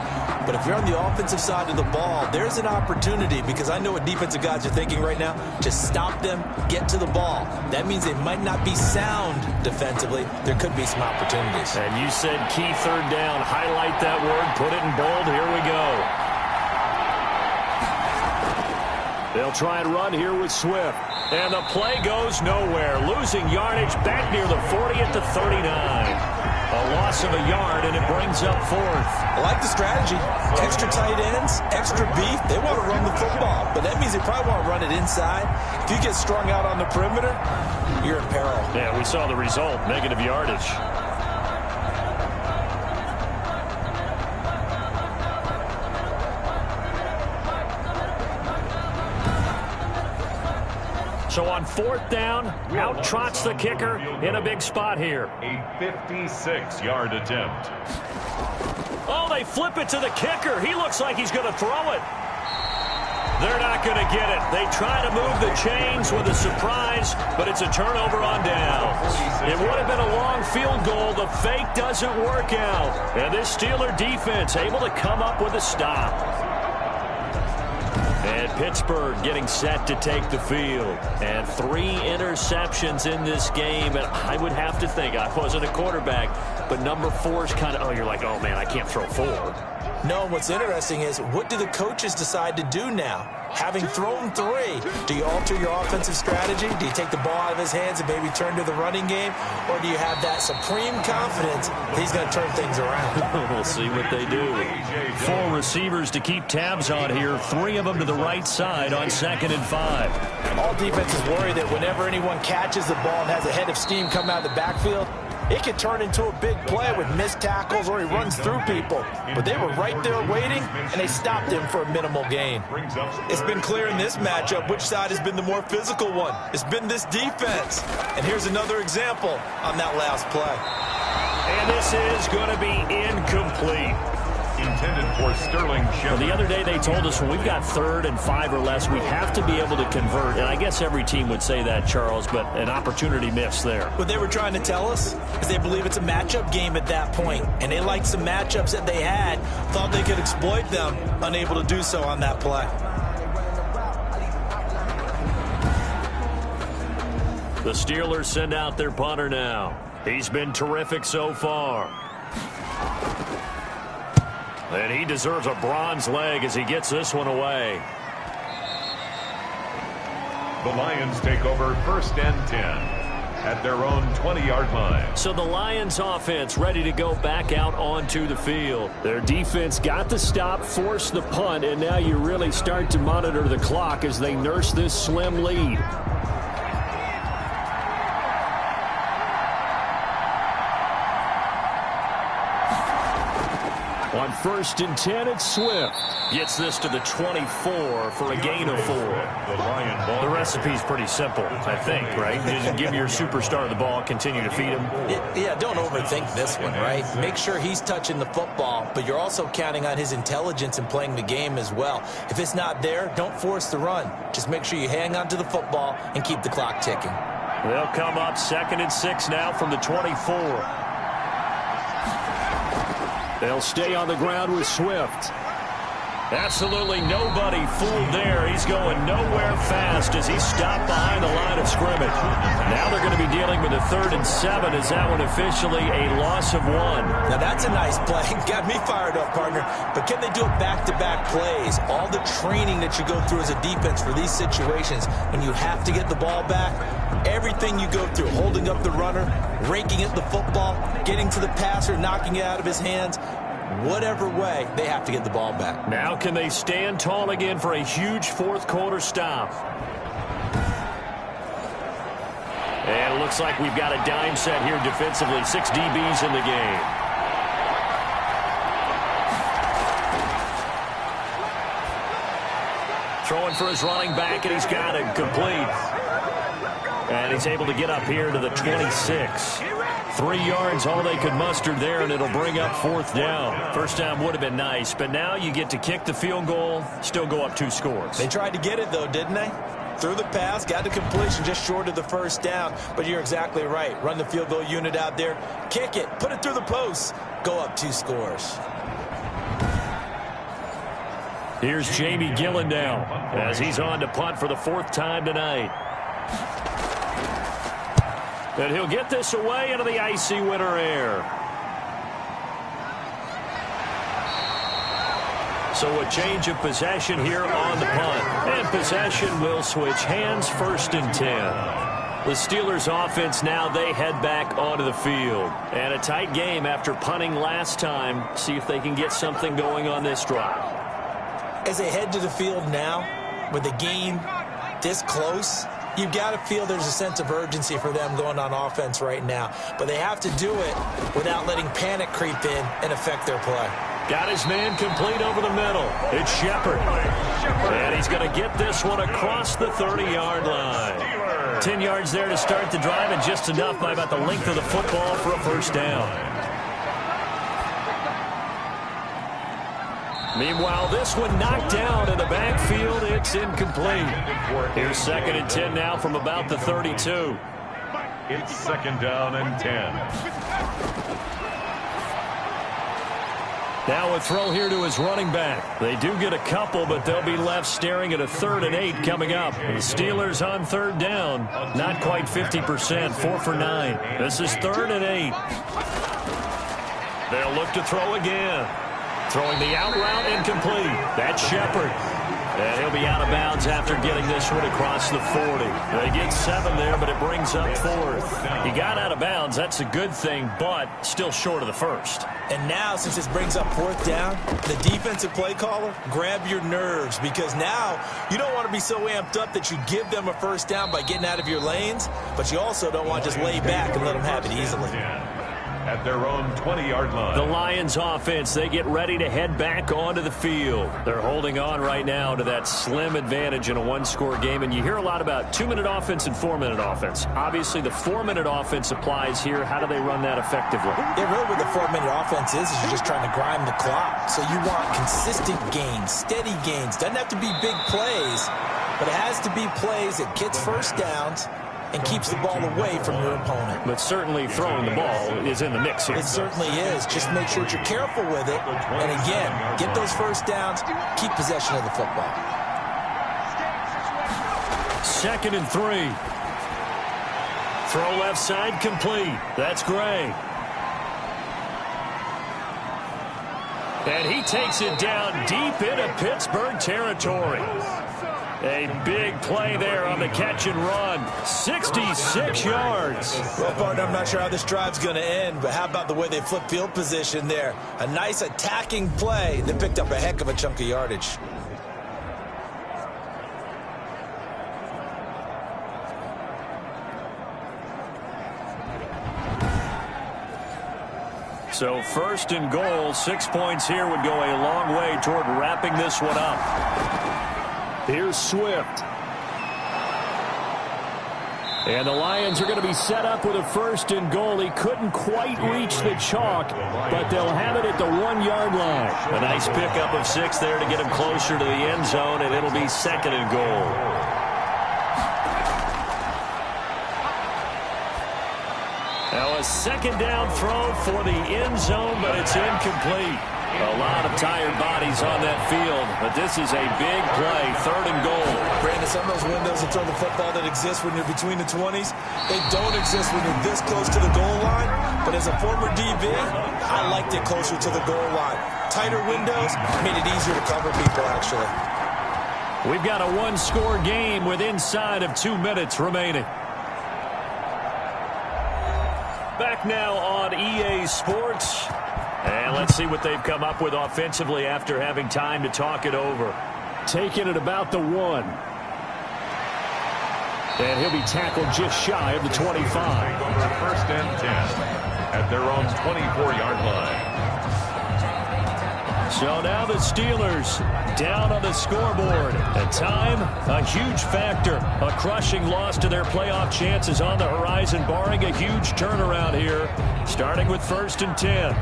But if you're on the offensive side of the ball, there's an opportunity, because I know what defensive guys are thinking right now. Just stop them, get to the ball. That means they might not be sound defensively. There could be some opportunities. And you said key 3rd down. Highlight that word, put it in bold. Here we go. They'll try and run here with Swift. And the play goes nowhere. Losing yardage back near the 40 at the 39. A loss of a yard, and it brings up 4th. I like the strategy. Extra tight ends, extra beef. They want to run the football, but that means they probably want to run it inside. If you get strung out on the perimeter, you're in peril. Yeah, we saw the result, negative yardage. So on 4th down, out trots the kicker in a big spot here. A 56-yard attempt. Oh, they flip it to the kicker. He looks like he's going to throw it. They're not going to get it. They try to move the chains with a surprise, but it's a turnover on downs. It would have been a long field goal. The fake doesn't work out. And this Steeler defense able to come up with a stop. And Pittsburgh getting set to take the field. And 3 interceptions in this game. And I would have to think, I wasn't a quarterback, but number 4 is kind of, oh, you're like, oh, man, I can't throw 4. No, what's interesting is, what do the coaches decide to do now? Having thrown 3, do you alter your offensive strategy? Do you take the ball out of his hands and maybe turn to the running game? Or do you have that supreme confidence that he's going to turn things around? We'll see what they do. 4 receivers to keep tabs on here. 3 of them to the right side on 2nd and 5. All defenses worry that whenever anyone catches the ball and has a head of steam come out of the backfield, it could turn into a big play with missed tackles or he runs through people. But they were right there waiting, and they stopped him for a minimal gain. It's been clear in this matchup which side has been the more physical one. It's been this defense. And here's another example on that last play. And this is going to be incomplete. Intended for Sterling Shepard. Well, the other day they told us when we've got 3rd and 5 or less, we have to be able to convert. And I guess every team would say that, Charles, but an opportunity missed there. What they were trying to tell us is they believe it's a matchup game at that point. And they liked some matchups that they had, thought they could exploit them, unable to do so on that play. The Steelers send out their punter now. He's been terrific so far. And he deserves a bronze leg as he gets this one away. The Lions take over 1st and 10 at their own 20-yard line. So the Lions offense ready to go back out onto the field. Their defense got the stop, forced the punt, and now you really start to monitor the clock as they nurse this slim lead. On 1st and 10, it's Swift. Gets this to the 24 for a gain of 4. The recipe's pretty simple, I think, right? You just give your superstar the ball, continue to feed him. Yeah, don't overthink this one, right? Make sure he's touching the football, but you're also counting on his intelligence in playing the game as well. If it's not there, don't force the run. Just make sure you hang on to the football and keep the clock ticking. They'll come up 2nd and 6 now from the 24. They'll stay on the ground with Swift. Absolutely nobody fooled there. He's going nowhere fast as he's stopped behind the line of scrimmage. Now they're going to be dealing with a 3rd and 7. Is that one officially a loss of 1? Now that's a nice play. Got me fired up, partner. But can they do it back-to-back plays? All the training that you go through as a defense for these situations, when you have to get the ball back, everything you go through, holding up the runner, raking at the football, getting to the passer, knocking it out of his hands, whatever way, they have to get the ball back. Now can they stand tall again for a huge 4th quarter stop? And it looks like we've got a dime set here defensively. 6 DBs in the game. Throwing for his running back, and he's got it complete. And he's able to get up here to the 26. 3 yards, all they could muster there, and it'll bring up 4th down. First down would have been nice, but now you get to kick the field goal, still go up 2 scores. They tried to get it, though, didn't they? Threw the pass, got the completion just short of the first down, but you're exactly right. Run the field goal unit out there, kick it, put it through the post, go up 2 scores. Here's Jamie Gillen now as he's on to punt for the 4th time tonight. And he'll get this away into the icy winter air. So a change of possession here on the punt. And possession will switch hands, 1st and 10. The Steelers offense now, they head back onto the field. And a tight game after punting last time. See if they can get something going on this drive. As they head to the field now, with the game this close, you've got to feel there's a sense of urgency for them going on offense right now. But they have to do it without letting panic creep in and affect their play. Got his man complete over the middle. It's Shepard. And he's going to get this one across the 30-yard line. 10 yards there to start the drive, and just enough by about the length of the football for a 1st down. Meanwhile, this one knocked down in the backfield. It's incomplete. Here's 2nd and 10 now from about the 32. It's 2nd down and 10. Now a throw here to his running back. They do get a couple, but they'll be left staring at a 3rd and 8 coming up. The Steelers on 3rd down. Not quite 50%, 4 for 9. This is 3rd and 8. They'll look to throw again. Throwing the out route, incomplete. That's Shepard. And he'll be out of bounds after getting this one across the 40. They get 7 there, but it brings up 4th. He got out of bounds. That's a good thing, but still short of the 1st. And now, since this brings up 4th down, the defensive play caller, grab your nerves, because now you don't want to be so amped up that you give them a 1st down by getting out of your lanes, but you also don't want to just lay back and let them have it easily. At their own 20-yard line. The Lions offense, they get ready to head back onto the field. They're holding on right now to that slim advantage in a 1-score game, and you hear a lot about 2-minute offense and 4-minute offense. Obviously, the 4-minute offense applies here. How do they run that effectively? Yeah, really what the 4-minute offense is you're just trying to grind the clock. So you want consistent gains, steady gains. Doesn't have to be big plays, but it has to be plays that gets 1st downs and keeps the ball away from your opponent. But certainly throwing the ball is in the mix here. It certainly is. Just make sure that you're careful with it. And again, get those 1st downs, keep possession of the football. 2nd and 3. Throw left side complete. That's Gray. And he takes it down deep into Pittsburgh territory. A big play there on the catch and run. 66 yards. Well, partner, I'm not sure how this drive's going to end, but how about the way they flip field position there? A nice attacking play that picked up a heck of a chunk of yardage. So 1st and goal, 6 points here would go a long way toward wrapping this one up. Here's Swift. And the Lions are going to be set up with a 1st and goal. He couldn't quite reach the chalk, but they'll have it at the 1-yard line. A nice pickup of 6 there to get him closer to the end zone, and it'll be 2nd and goal. Now a 2nd down throw for the end zone, but it's incomplete. A lot of tired bodies on that field, but this is a big play, 3rd and goal. Brandon, some of those windows to throw the football that exist when you're between the 20s, they don't exist when you're this close to the goal line. But as a former DB, I liked it closer to the goal line. Tighter windows made it easier to cover people, actually. We've got a 1-score game with inside of 2 minutes remaining. Back now on EA Sports. And let's see what they've come up with offensively after having time to talk it over. Taking it about the 1. And he'll be tackled just shy of the 25. 1st and 10 at their own 24-yard line. So now the Steelers down on the scoreboard. And time, a huge factor. A crushing loss to their playoff chances on the horizon, barring a huge turnaround here, starting with 1st and 10.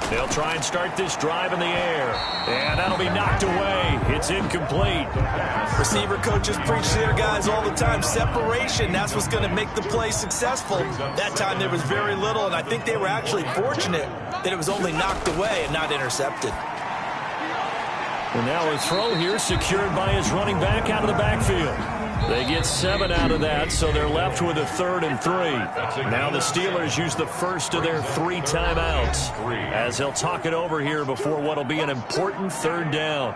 They'll try and start this drive in the air. And that'll be knocked away. It's incomplete. Receiver coaches preach to their guys all the time. Separation, that's what's going to make the play successful. That time there was very little, and I think they were actually fortunate that it was only knocked away and not intercepted. And now a throw here secured by his running back out of the backfield. They get 7 out of that, so they're left with a 3rd and 3. Now the Steelers use the first of their 3 timeouts as they'll talk it over here before what will be an important 3rd down.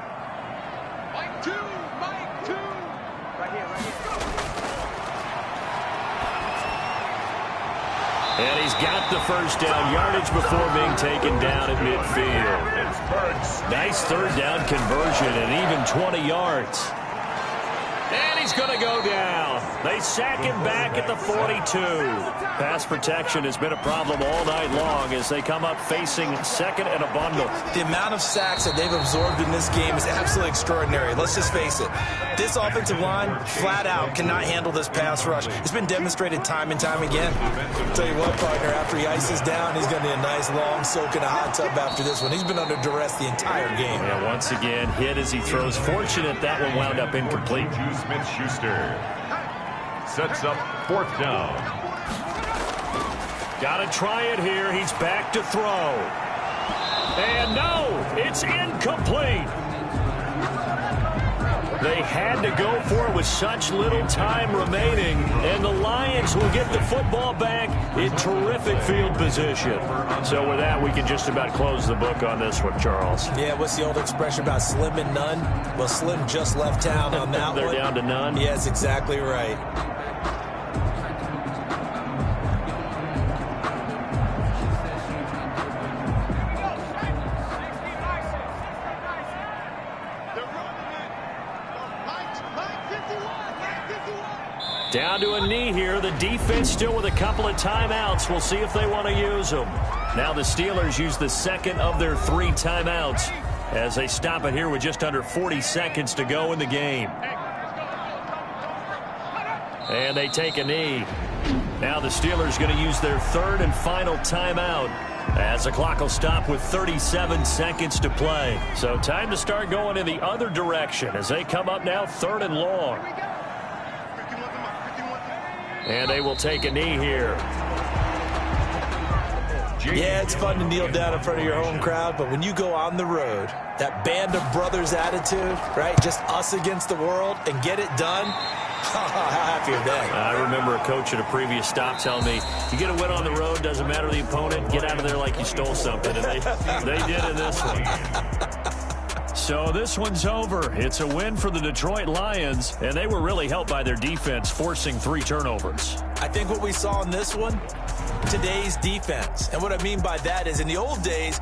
And he's got the first down yardage before being taken down at midfield. Nice 3rd down conversion and even 20 yards. And he's going to go down. They sack him back at the 42. Pass protection has been a problem all night long as they come up facing 2nd and a bundle. The amount of sacks that they've absorbed in this game is absolutely extraordinary. Let's just face it. This offensive line, flat out, cannot handle this pass rush. It's been demonstrated time and time again. I'll tell you what, partner, after he ices down, he's going to be a nice long soak in a hot tub after this one. He's been under duress the entire game. Yeah, once again, hit as he throws. Fortunate that one wound up incomplete. Smith-Schuster sets up 4th down. Got to try it here. He's back to throw. And no, it's incomplete. They had to go for it with such little time remaining, and the Lions will get the football back in terrific field position. So with that, we can just about close the book on this one, Charles. Yeah, what's the old expression about slim and none? Well, Slim just left town on that They're one. down to none? Yeah, that's exactly right. Down to a knee here. The defense still with a couple of timeouts. We'll see if they want to use them. Now the Steelers use the 2nd of their 3 timeouts as they stop it here with just under 40 seconds to go in the game. And they take a knee. Now the Steelers going to use their 3rd and final timeout as the clock will stop with 37 seconds to play. So time to start going in the other direction as they come up now 3rd and long. And they will take a knee here. Yeah, it's fun to kneel down in front of your home crowd, but when you go on the road, that band of brothers attitude, right, just us against the world, and get it done, how happy are they? I remember a coach at a previous stop telling me, you get a win on the road, doesn't matter the opponent, get out of there like you stole something. And they did in this one. So this one's over. It's a win for the Detroit Lions, and they were really helped by their defense, forcing 3 turnovers. I think what we saw in this one, today's defense. And what I mean by that is in the old days,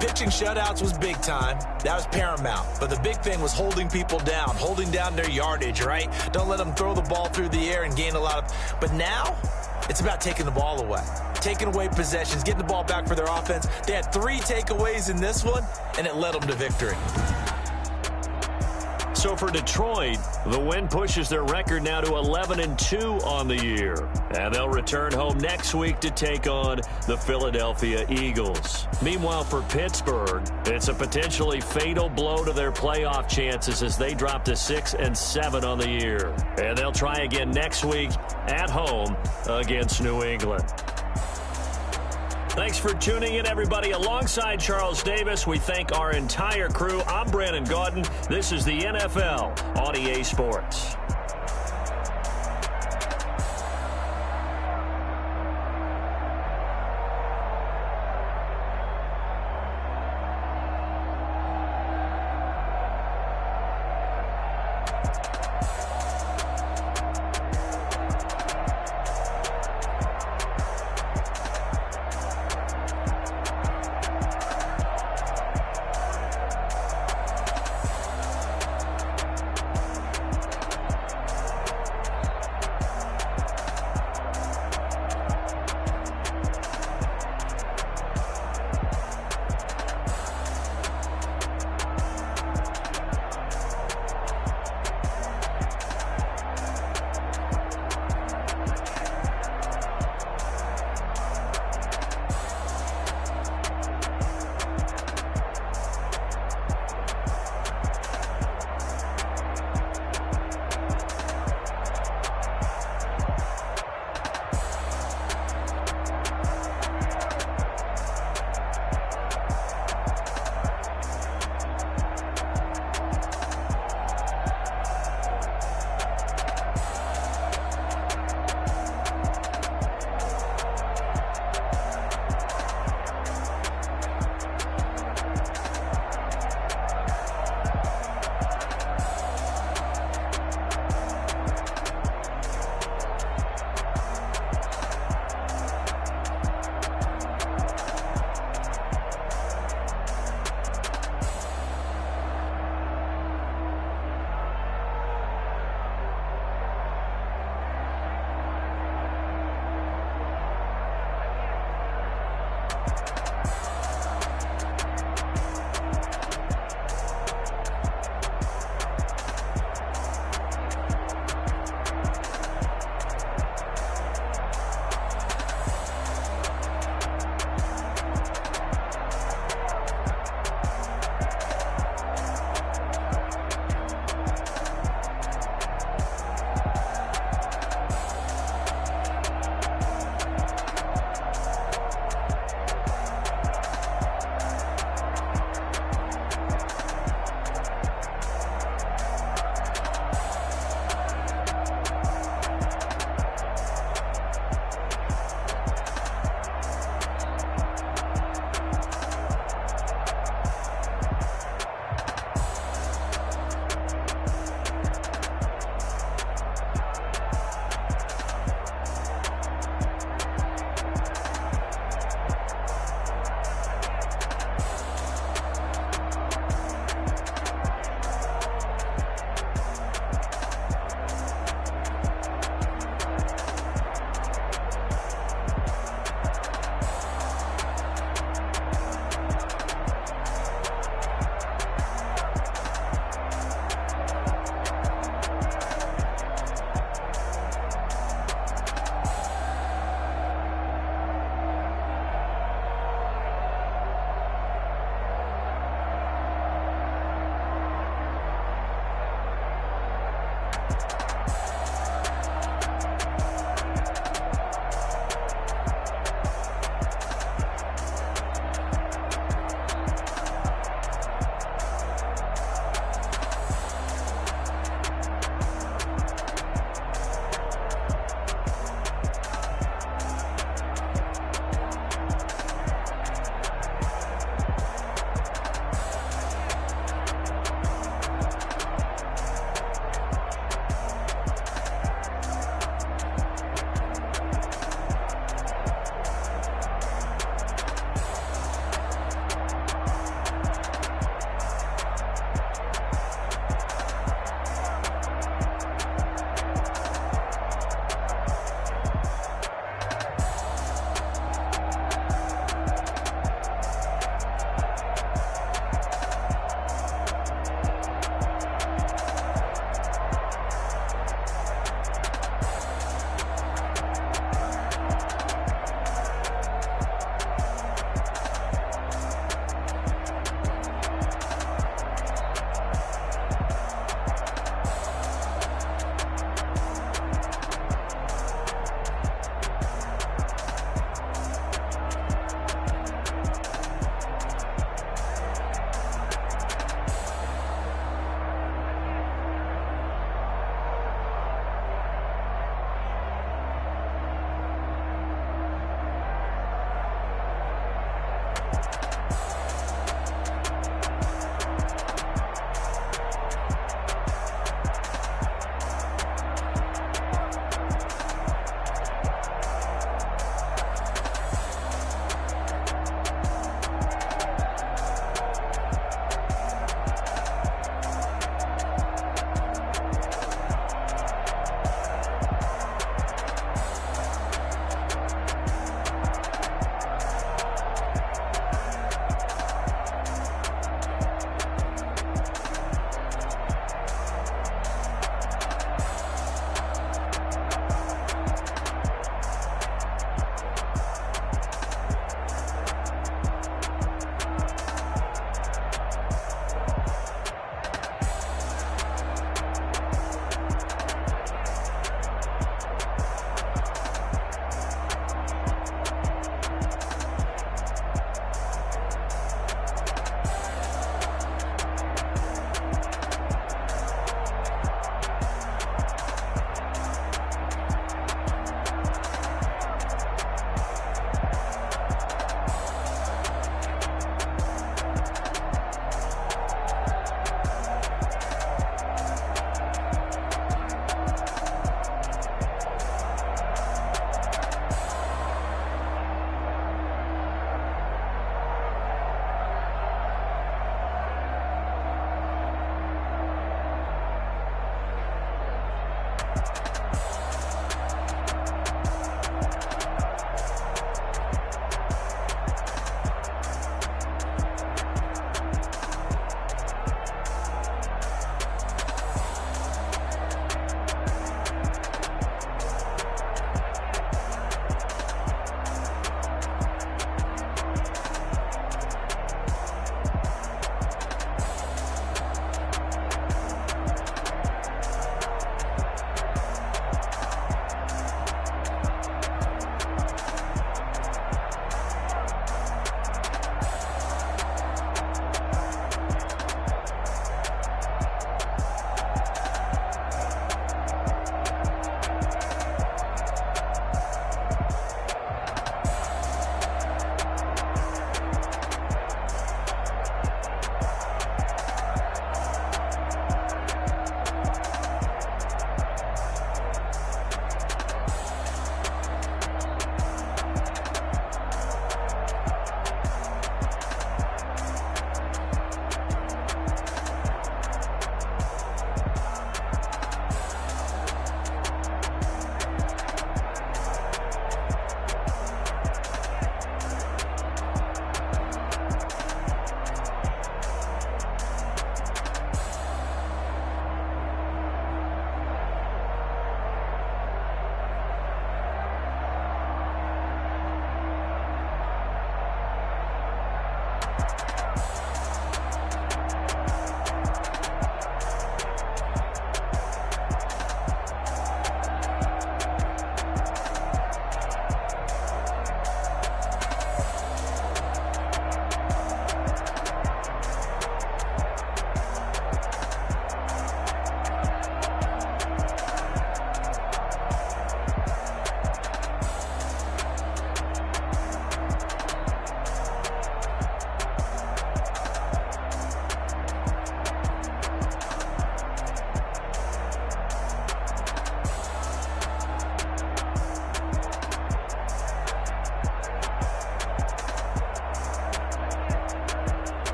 pitching shutouts was big time. That was paramount. But the big thing was holding people down, holding down their yardage, right? Don't let them throw the ball through the air and gain a lot of... But now, it's about taking the ball away. Taking away possessions, getting the ball back for their offense. They had 3 takeaways in this one, and it led them to victory. So for Detroit, the win pushes their record now to 11-2 on the year. And they'll return home next week to take on the Philadelphia Eagles. Meanwhile, for Pittsburgh, it's a potentially fatal blow to their playoff chances as they drop to 6-7 on the year. And they'll try again next week at home against New England. Thanks for tuning in, everybody. Alongside Charles Davis, we thank our entire crew. I'm Brandon Gaudin. This is the NFL on EA Sports.